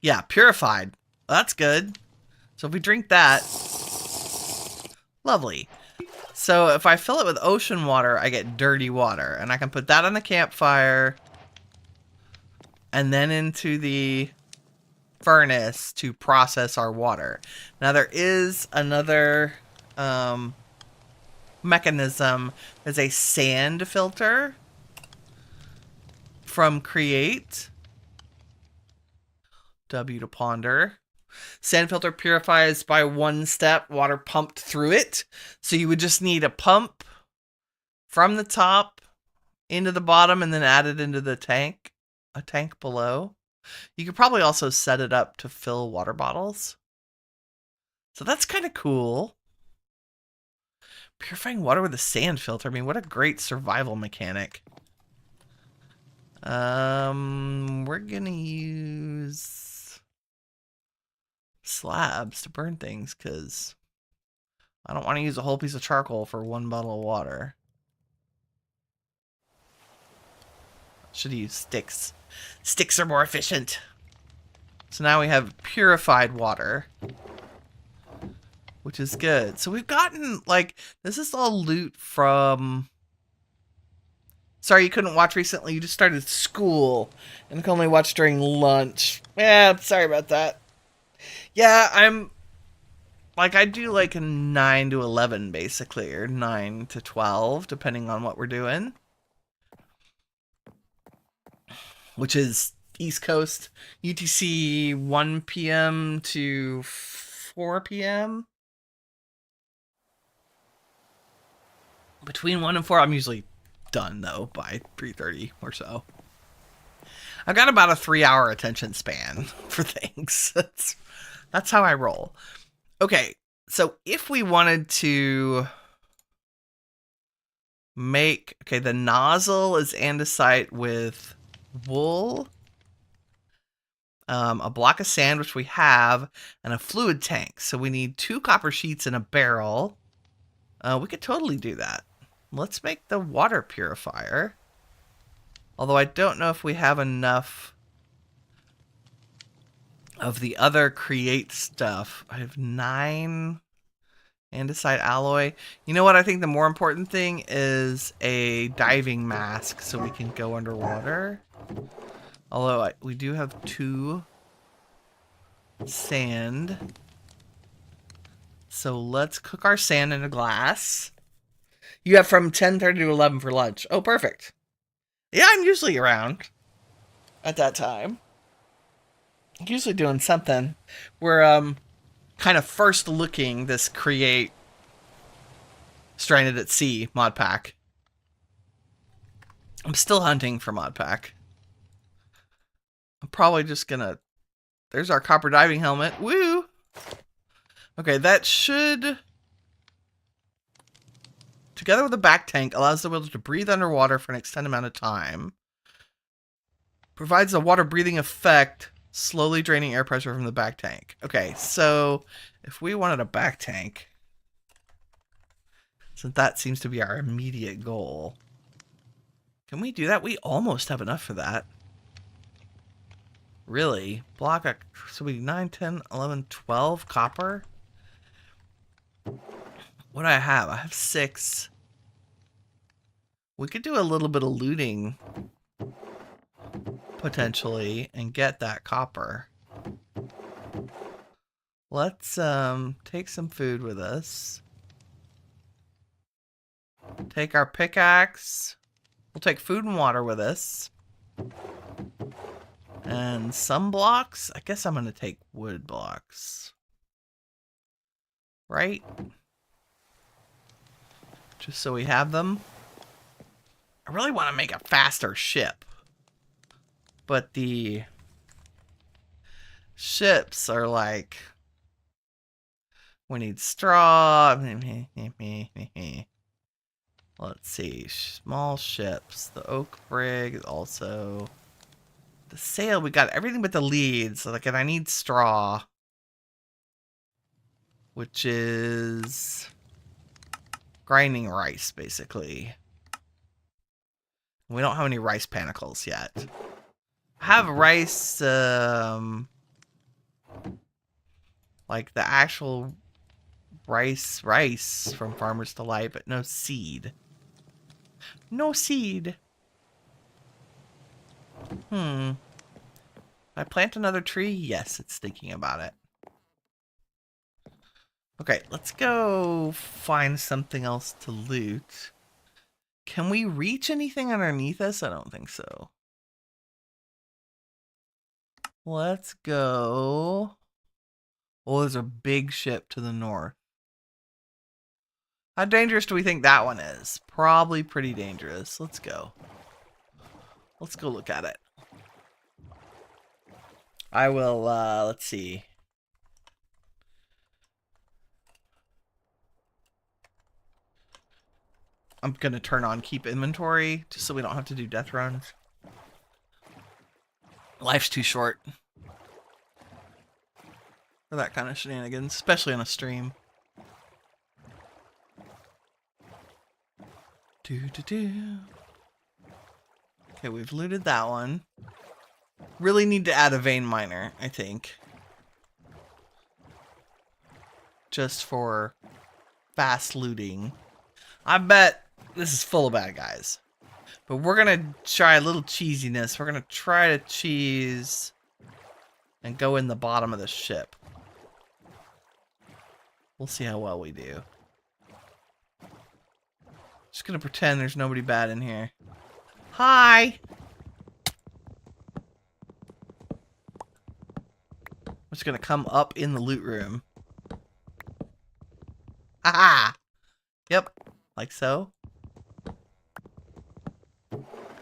Yeah, purified. That's good. So if we drink that... Lovely. So if I fill it with ocean water, I get dirty water. And I can put that on the campfire. And then into the furnace to process our water. Now there is another mechanism. There's a sand filter from Create. W to ponder. Sand filter purifies by 1 step, water pumped through it. So you would just need a pump from the top into the bottom and then add it into the tank, a tank below. You could probably also set it up to fill water bottles. So that's kind of cool. Purifying water with a sand filter. I mean, what a great survival mechanic. We're gonna use slabs to burn things because I don't want to use a whole piece of charcoal for 1 bottle of water. Should use sticks. Sticks are more efficient. So now we have purified water, which is good. So we've gotten, like, this is all loot from... Sorry you couldn't watch recently. You just started school and can only watch during lunch. Yeah, sorry about that. Yeah, I'm... Like, I do like a 9 to 11, basically, or 9 to 12, depending on what we're doing. Which is East Coast, UTC 1 p.m. to 4 p.m. Between 1 and 4, I'm usually done though by 3:30 or so. I've got about a 3-hour attention span for things. That's how I roll. Okay, so if we wanted to make... Okay, the nozzle is andesite with wool, a block of sand, which we have, and a fluid tank. So we need 2 copper sheets in a barrel. We could totally do that. Let's make the water purifier. Although I don't know if we have enough of the other create stuff. I have 9 andesite alloy. You know what? I think the more important thing is a diving mask so we can go underwater. Although we do have 2 sand. So let's cook our sand in a glass. You have from 10:30 to 11 for lunch. Oh, perfect. Yeah, I'm usually around at that time. Usually doing something. We're kind of first looking this Create Stranded at Sea Modpack. I'm still hunting for Modpack. I'm probably just gonna... There's our copper diving helmet. Woo! Okay, that should... Together with a back tank, allows the whale to breathe underwater for an extended amount of time. Provides a water breathing effect, slowly draining air pressure from the back tank. Okay, so if we wanted a back tank, since that seems to be our immediate goal, can we do that? We almost have enough for that. Really? Block a... So we 9, 10, 11, 12 copper? What do I have? I have 6. We could do a little bit of looting, potentially, and get that copper. Let's take some food with us. Take our pickaxe. We'll take food and water with us. And some blocks. I guess I'm going to take wood blocks. Right? Just so we have them. I really want to make a faster ship. But the ships are like... We need straw. Let's see. Small ships. The oak brig is also... The sail, we got everything but the leads. Like, and I need straw. Which is... grinding rice, basically. We don't have any rice panicles yet. I have rice, like the actual rice from Farmer's Delight, but no seed. No seed. I plant another tree? Yes, it's thinking about it. Okay, let's go find something else to loot. Can we reach anything underneath us? I don't think so. Let's go. Oh, there's a big ship to the north. How dangerous do we think that one is? Probably pretty dangerous. Let's go. Let's go look at it. I will, let's see. I'm going to turn on keep inventory just so we don't have to do death runs. Life's too short for that kind of shenanigans, especially on a stream. Okay, we've looted that one. Really need to add a vein miner, I think. Just for fast looting. I bet this is full of bad guys. But we're going to try a little cheesiness. We're going to try to cheese and go in the bottom of the ship. We'll see how well we do. Just going to pretend there's nobody bad in here. Hi! I'm just going to come up in the loot room. Haha! Yep, like so.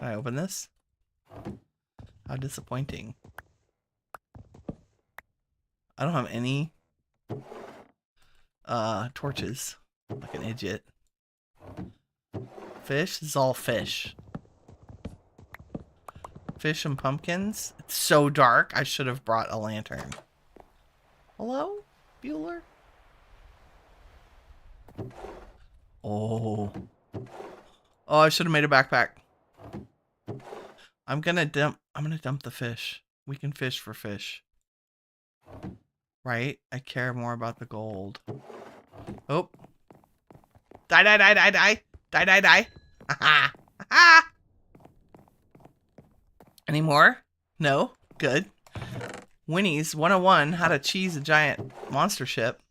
Can I open this? How disappointing. I don't have any torches. Like an idiot. Fish? This is all fish. Fish and pumpkins? It's so dark. I should have brought a lantern. Hello, Bueller? Oh. Oh, I should have made a backpack. I'm gonna dump the fish. We can fish for fish. Right? I care more about the gold. Oh. Die, die, die, die, die. Die, die, die. Ha ha. Ha. Any more? No? Good. Winnie's 101 how to cheese a giant monster ship.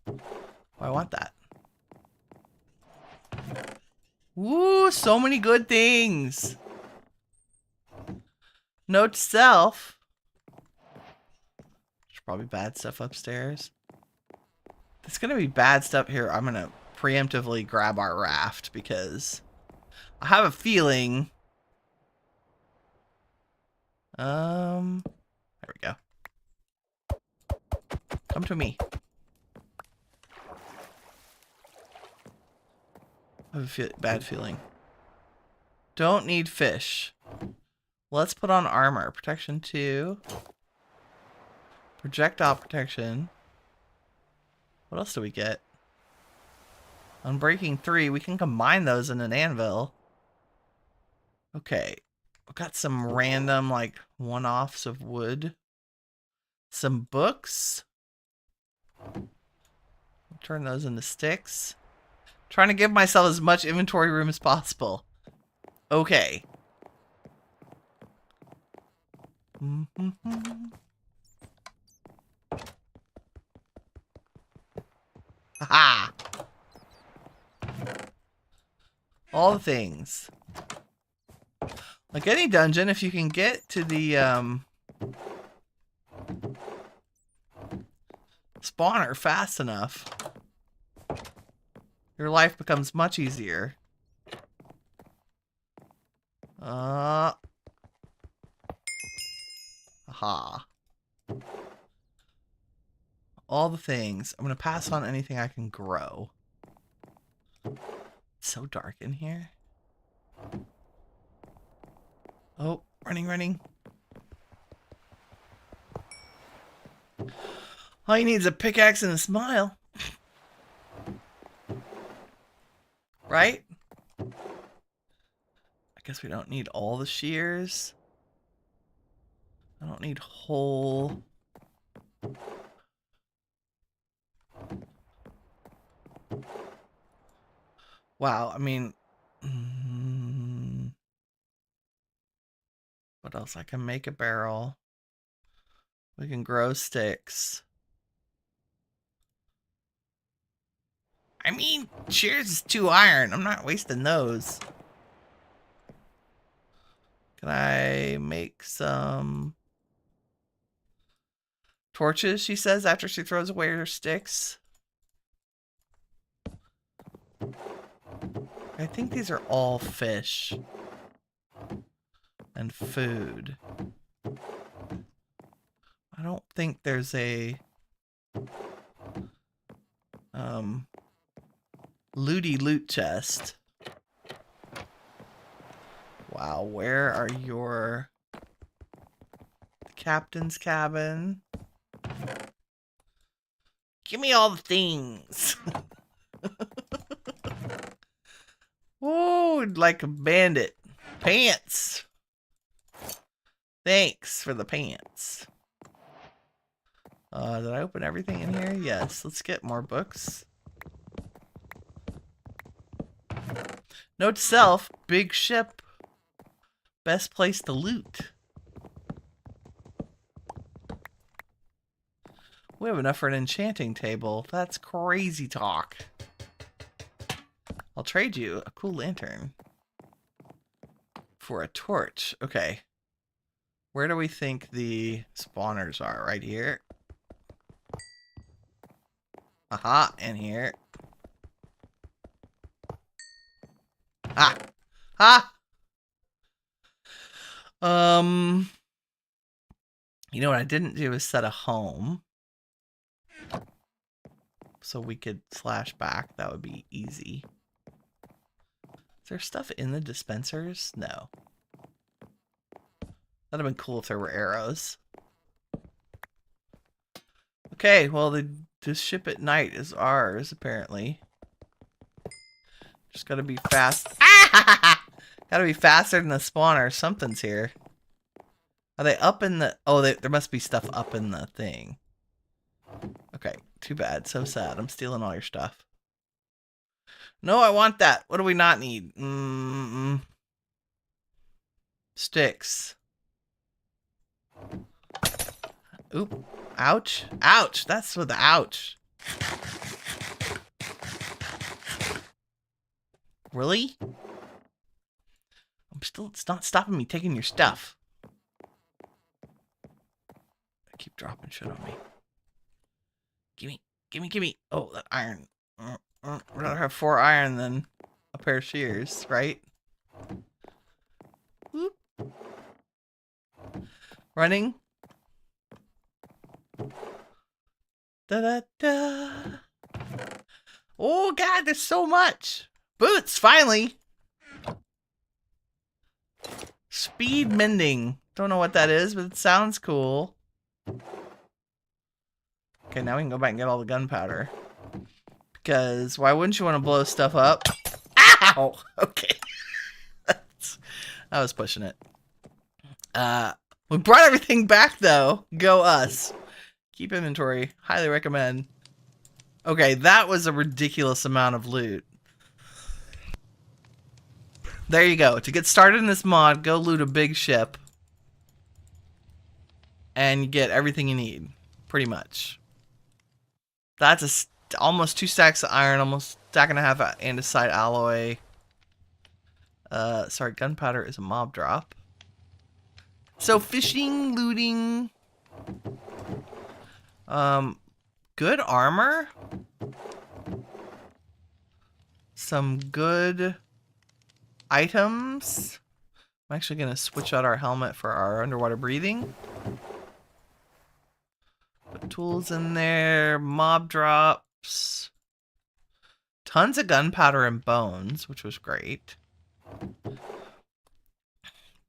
Oh, I want that. Woo, so many good things. Note to self. There's probably bad stuff upstairs. There's gonna be bad stuff here. I'm gonna preemptively grab our raft because I have a feeling. There we go. Come to me. I have a bad feeling. Don't need fish. Let's put on armor. Protection 2. Projectile protection. What else do we get? Unbreaking 3. We can combine those in an anvil. Okay. I've got some random, like, one-offs of wood. Some books. I'll turn those into sticks. Trying to give myself as much inventory room as possible. Okay. Haha. All the things. Like any dungeon, if you can get to the spawner fast enough, your life becomes much easier. Aha. All the things. I'm going to pass on anything I can grow. It's so dark in here. Oh, running, running. All he needs is a pickaxe and a smile. Right? I guess we don't need all the shears. I don't need whole. Wow, I mean, what else? I can make a barrel. We can grow sticks. I mean, shears is 2 iron. I'm not wasting those. Can I make some torches, she says, after she throws away her sticks? I think these are all fish and food. I don't think there's a looty loot chest. Wow, where are your captain's cabin? Give me all the things. Oh, like a bandit. Pants. Thanks for the pants. Did I open everything in here? Yes. Let's get more books. Note to self, big ship. Best place to loot. We have enough for an enchanting table. That's crazy talk. I'll trade you a cool lantern for a torch. Okay. Where do we think the spawners are? Right here. Aha, and here. Ah! Ah! You know what I didn't do is set a home. So we could slash back. That would be easy. Is there stuff in the dispensers? No. That'd have been cool if there were arrows. Okay, well, the ship at night is ours, apparently. Just gotta be fast. Ah! Gotta be faster than the spawner. Something's here. Are they up in the... Oh, there must be stuff up in the thing. Okay, too bad. So sad. I'm stealing all your stuff. No, I want that. What do we not need? Sticks. Oop. Ouch. Ouch. That's with the ouch. Really? It's not stopping me taking your stuff. I keep dropping shit on me. Gimme. Oh, that iron. I'd rather have 4 iron than a pair of shears, right? Whoop. Running. Da-da-da. Oh, God, there's so much. Boots, finally. Speed mending. Don't know what that is, but it sounds cool. Okay, now we can go back and get all the gunpowder. Because why wouldn't you want to blow stuff up? Ow! Okay. I was pushing it. We brought everything back, though. Go us. Keep inventory. Highly recommend. Okay, that was a ridiculous amount of loot. There you go. To get started in this mod, go loot a big ship. And you get everything you need. Pretty much. That's almost 2 stacks of iron, almost stack and a half of andesite alloy. Sorry, gunpowder is a mob drop. So fishing, looting. Good armor. Some good items. I'm actually going to switch out our helmet for our underwater breathing. Put tools in there. Mob drops. Tons of gunpowder and bones, which was great.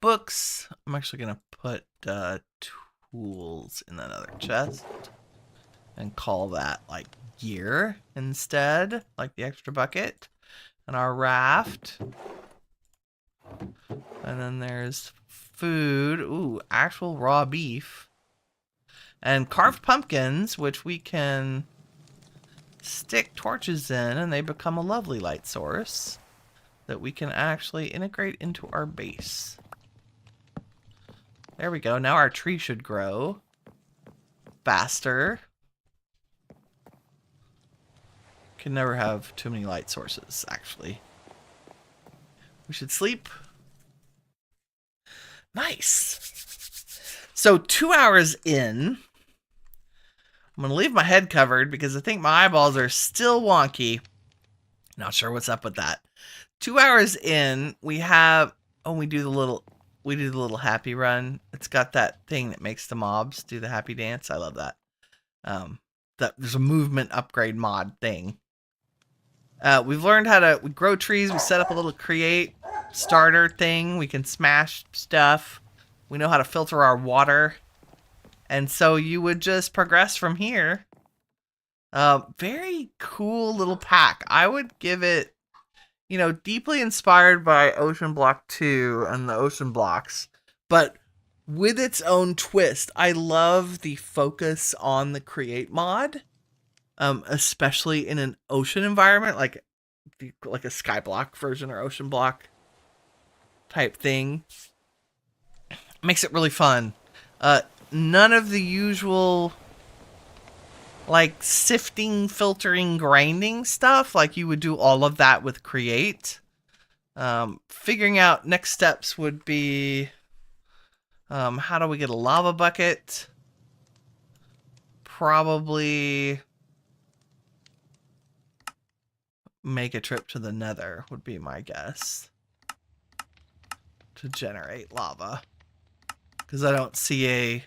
Books. I'm actually going to put tools in that other chest. And call that like gear instead. Like the extra bucket. And our raft. And then there's food. Ooh, actual raw beef. And carved pumpkins, which we can stick torches in, and they become a lovely light source that we can actually integrate into our base. There we go. Now our tree should grow faster. Can never have too many light sources, actually. We should sleep. Nice. So 2 hours in, I'm going to leave my head covered because I think my eyeballs are still wonky. Not sure what's up with that. 2 hours in, we have, oh, we do the little happy run. It's got that thing that makes the mobs do the happy dance. I love that. There's a movement upgrade mod thing. We've learned how to grow trees. We set up a little create starter thing. We can smash stuff. We know how to filter our water. And so you would just progress from here. Very cool little pack. I would give it, you know, deeply inspired by Ocean Block 2 and the ocean blocks, but with its own twist. I love the focus on the create mod, especially in an ocean environment, like a skyblock version or ocean block type thing. Makes it really fun. None of the usual like sifting, filtering, grinding stuff. Like you would do all of that with create. Figuring out next steps would be, how do we get a lava bucket? Probably make a trip to the nether would be my guess to generate lava. Because I don't see a...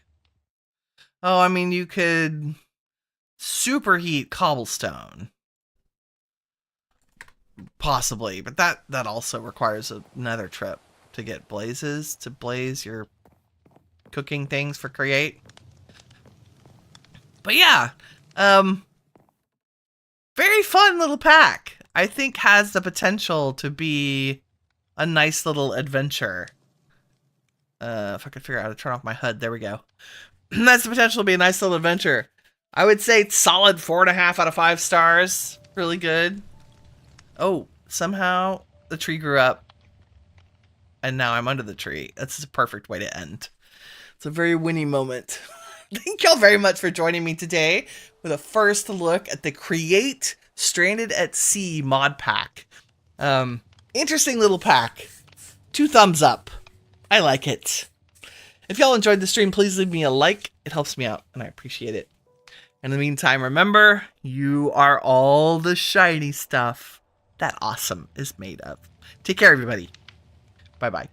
Oh, I mean, you could superheat cobblestone. Possibly, but that also requires another trip to get blazes, to blaze your cooking things for Create. But yeah, very fun little pack. I think has the potential to be a nice little adventure. If I could figure out how to turn off my HUD, there we go. That's the potential to be a nice little adventure. I would say it's solid 4.5 out of 5 stars. Really good. Oh, somehow the tree grew up and now I'm under the tree. That's a perfect way to end. It's a very Winnie moment. Thank y'all very much for joining me today with a first look at the Create Strandedat Sea Modpack. Interesting little pack. 2 thumbs up. I like it. If y'all enjoyed the stream, please leave me a like. It helps me out and I appreciate it. In the meantime, remember, you are all the shiny stuff that awesome is made of. Take care, everybody. Bye-bye.